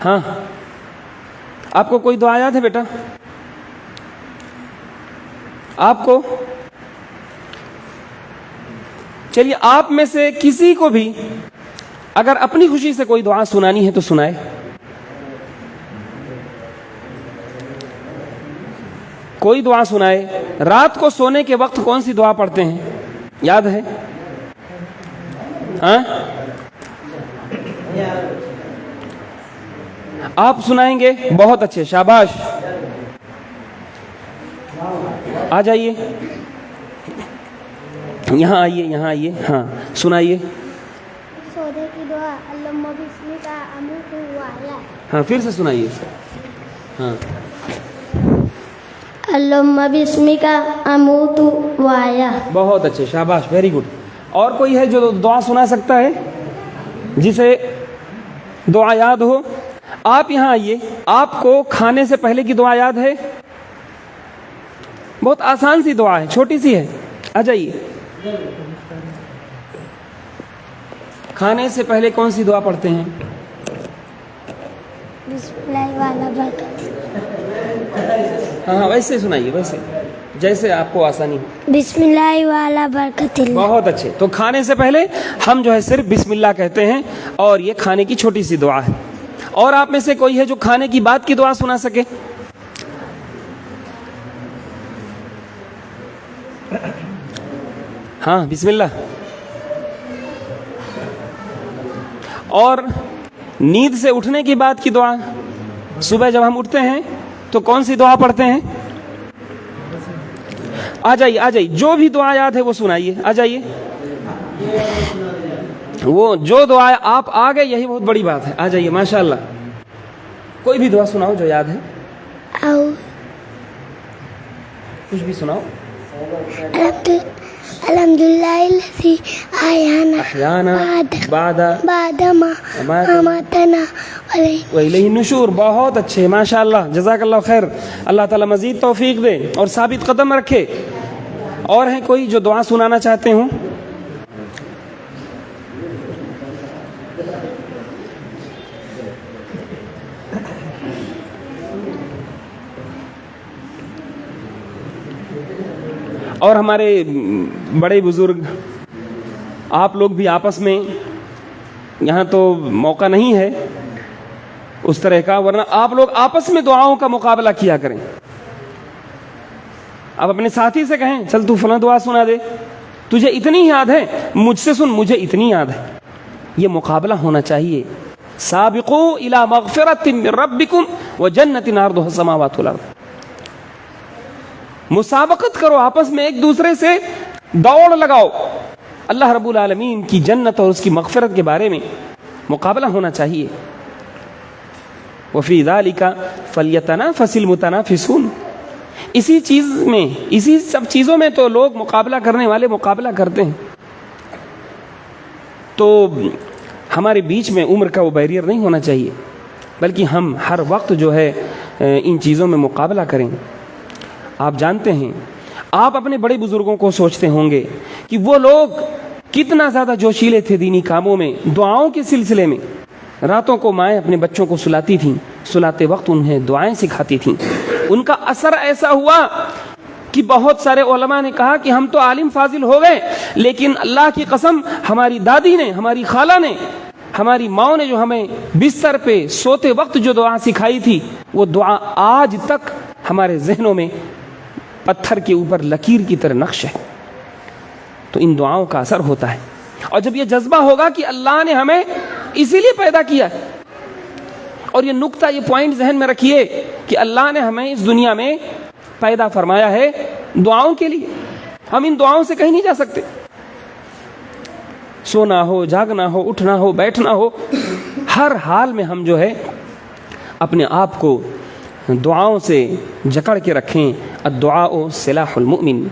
ہاں، آپ کو کوئی دعا یاد ہے بیٹا؟ آپ کو؟ چلیے آپ میں سے کسی کو بھی اگر اپنی خوشی سے کوئی دعا سنانی ہے تو سنائے. کوئی دعا سنائے. رات کو سونے کے وقت کون سی دعا پڑھتے ہیں، یاد ہے؟ ہاں، آپ سنائیں گے؟ بہت اچھے، شاباش. آ جائیے، یہاں آئیے، یہاں آئیے. ہاں سنائیے. سودے کی دعا اللہم بسمک اموت واحیا. ہاں پھر سے سنائیے. ہاں، اللہم بسمک اموت واحیا. بہت اچھے، شاباش، ویری گڈ. اور کوئی ہے جو دعا سنا سکتا ہے، جسے دعا یاد ہو؟ آپ یہاں آئیے. آپ کو کھانے سے پہلے کی دعا یاد ہے؟ بہت آسان سی دعا ہے، چھوٹی سی ہے. آ جائیے. کھانے سے پہلے کون سی دعا پڑھتے ہیں؟ بسم اللہ والا برکت. ہاں ویسے سنائیے، ویسے جیسے آپ کو آسانی ہو. بسم اللہ والا برکت. بہت اچھے. تو کھانے سے پہلے ہم جو ہے صرف بسم اللہ کہتے ہیں، اور یہ کھانے کی چھوٹی سی دعا ہے. اور آپ میں سے کوئی ہے جو کھانے کی بعد کی دعا سنا سکے؟ ہاں بسم اللہ. اور نیند سے اٹھنے کی بعد کی دعا، صبح جب ہم اٹھتے ہیں تو کون سی دعا پڑھتے ہیں؟ آ جائیے، آ جائیے. جو بھی دعا یاد ہے وہ سنائیے. آ جائیے. وہ جو دعا آپ آ گئے یہی بہت بڑی بات ہے. آ جائیے، ماشاء اللہ. کوئی بھی دعا سناؤ جو یاد ہے. کچھ بھی سناؤ. الحمدللہ الذی احیانا بعد ما اماتنا والیہ النشور. بہت اچھے، ماشاء اللہ، جزاک اللہ خیر. اللہ تعالیٰ مزید توفیق دے اور ثابت قدم رکھے. اور ہیں کوئی جو دعا سنانا چاہتے ہوں؟ اور ہمارے بڑے بزرگ آپ لوگ بھی آپس میں، یہاں تو موقع نہیں ہے اس طرح کا، ورنہ آپ لوگ آپس میں دعاؤں کا مقابلہ کیا کریں. آپ اپنے ساتھی سے کہیں چل تو فلاں دعا سنا دے، تجھے اتنی یاد ہے، مجھ سے سن مجھے اتنی یاد ہے. یہ مقابلہ ہونا چاہیے. سابقوا الی مغفرۃ من ربکم وجنۃ عرضها السماوات والارض. مسابقت کرو آپس میں، ایک دوسرے سے دوڑ لگاؤ. اللہ رب العالمین کی جنت اور اس کی مغفرت کے بارے میں مقابلہ ہونا چاہیے. وفی ذالک فلیتنافس المتنافسون. اسی چیز میں، اسی سب چیزوں میں تو لوگ مقابلہ کرنے والے مقابلہ کرتے ہیں. تو ہمارے بیچ میں عمر کا وہ بیریئر نہیں ہونا چاہیے، بلکہ ہم ہر وقت جو ہے ان چیزوں میں مقابلہ کریں. آپ جانتے ہیں، آپ اپنے بڑے بزرگوں کو سوچتے ہوں گے کہ وہ لوگ کتنا زیادہ جوشیلے تھے دینی کاموں میں. دعاؤں کے سلسلے میں راتوں کو مائیں اپنے بچوں کو سلاتی تھیں، سلاتے وقت انہیں دعائیں سکھاتی تھیں. ان کا اثر ایسا ہوا کہ بہت سارے علماء نے کہا کہ ہم تو عالم فاضل ہو گئے، لیکن اللہ کی قسم ہماری دادی نے، ہماری خالہ نے، ہماری ماں نے جو ہمیں بستر پہ سوتے وقت جو دعا سکھائی تھی، وہ دعا آج تک ہمارے ذہنوں میں پتھر کے اوپر لکیر کی طرح نقش ہے. تو ان دعاؤں کا اثر ہوتا ہے. اور جب یہ جذبہ ہوگا کہ اللہ نے ہمیں اسی لیے پیدا کیا، اور یہ نقطہ، یہ پوائنٹ ذہن میں رکھیے کہ اللہ نے ہمیں اس دنیا میں پیدا فرمایا ہے دعاؤں کے لیے. ہم ان دعاؤں سے کہیں نہیں جا سکتے. سونا ہو، جاگنا ہو، اٹھنا ہو، بیٹھنا ہو، ہر حال میں ہم جو ہے اپنے آپ کو دعاؤں سے جکڑ کے رکھیں. الدعاء سلاح المؤمن.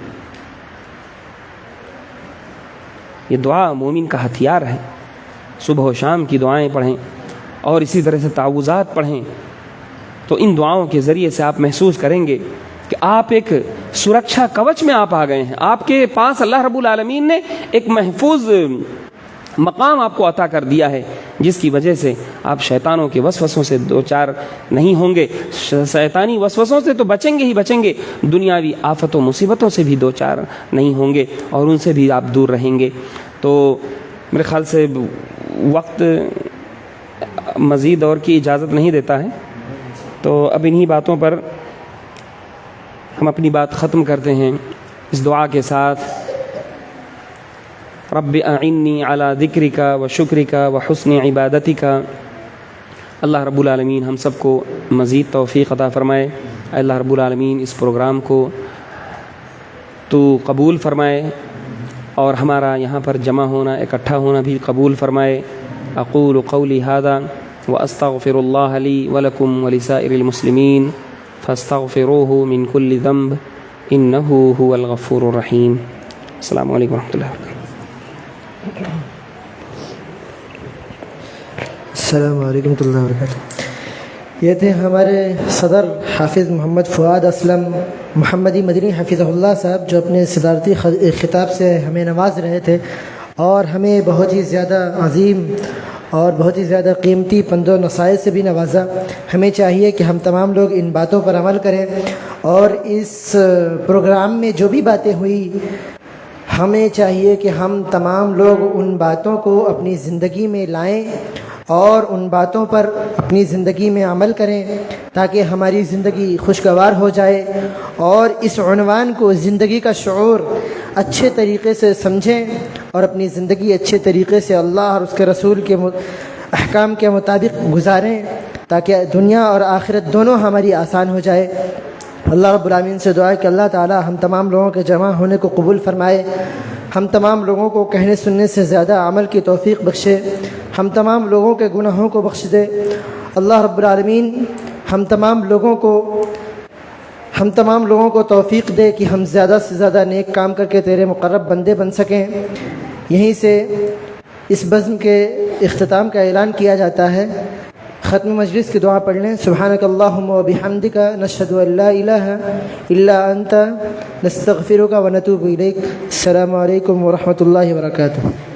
یہ دعا مومن کا ہتھیار ہے. صبح و شام کی دعائیں پڑھیں اور اسی طرح سے تعوذات پڑھیں، تو ان دعاؤں کے ذریعے سے آپ محسوس کریں گے کہ آپ ایک سرکشا کوچ میں آپ آ گئے ہیں. آپ کے پاس اللہ رب العالمین نے ایک محفوظ مقام آپ کو عطا کر دیا ہے، جس کی وجہ سے آپ شیطانوں کے وسوسوں سے دوچار نہیں ہوں گے. شیطانی وسوسوں سے تو بچیں گے ہی بچیں گے، دنیاوی آفت و مصیبتوں سے بھی دوچار نہیں ہوں گے، اور ان سے بھی آپ دور رہیں گے. تو میرے خیال سے وقت مزید اور کی اجازت نہیں دیتا ہے، تو اب انہی باتوں پر ہم اپنی بات ختم کرتے ہیں اس دعا کے ساتھ. رب اعنی علی ذکرک و شکرک و حسن عبادتک. اللہ رب العالمین ہم سب کو مزید توفیق عطا فرمائے. اللہ رب العالمین اس پروگرام کو تو قبول فرمائے، اور ہمارا یہاں پر جمع ہونا، اکٹھا ہونا بھی قبول فرمائے. اقول قولی ھذا واستغفر اللہ لی ولکم ولسائر المسلمین فاستغفروہ من کل ذنب انہ هو الغفور الرحیم. السلام علیکم ورحمۃ اللہ وبرکاتہ. السلام علیکم ورحمۃ اللہ وبرکاتہ. یہ تھے ہمارے صدر حافظ محمد فؤاد اسلم محمدی مدنی حفظہ اللہ صاحب، جو اپنے صدارتی خطاب سے ہمیں نواز رہے تھے، اور ہمیں بہت ہی زیادہ عظیم اور بہت ہی زیادہ قیمتی پند و نصائح سے بھی نوازا. ہمیں چاہیے کہ ہم تمام لوگ ان باتوں پر عمل کریں، اور اس پروگرام میں جو بھی باتیں ہوئی، ہمیں چاہیے کہ ہم تمام لوگ ان باتوں کو اپنی زندگی میں لائیں اور ان باتوں پر اپنی زندگی میں عمل کریں، تاکہ ہماری زندگی خوشگوار ہو جائے. اور اس عنوان کو، زندگی کا شعور، اچھے طریقے سے سمجھیں اور اپنی زندگی اچھے طریقے سے اللہ اور اس کے رسول کے احکام کے مطابق گزاریں، تاکہ دنیا اور آخرت دونوں ہماری آسان ہو جائے. اللہ رب العالمین سے دعا ہے کہ اللہ تعالی ہم تمام لوگوں کے جمع ہونے کو قبول فرمائے، ہم تمام لوگوں کو کہنے سننے سے زیادہ عمل کی توفیق بخشے، ہم تمام لوگوں کے گناہوں کو بخش دے. اللہ رب العالمین ہم تمام لوگوں کو توفیق دے کہ ہم زیادہ سے زیادہ نیک کام کر کے تیرے مقرب بندے بن سکیں. یہیں سے اس بزم کے اختتام کا اعلان کیا جاتا ہے. ختم مجلس کی دعا پڑھ لیں. سبحانک اللہم و بحمدک نشہد ان لا الہ الا انت نستغفرک و نتوب الیک. السلام علیکم ورحمۃ اللہ وبرکاتہ.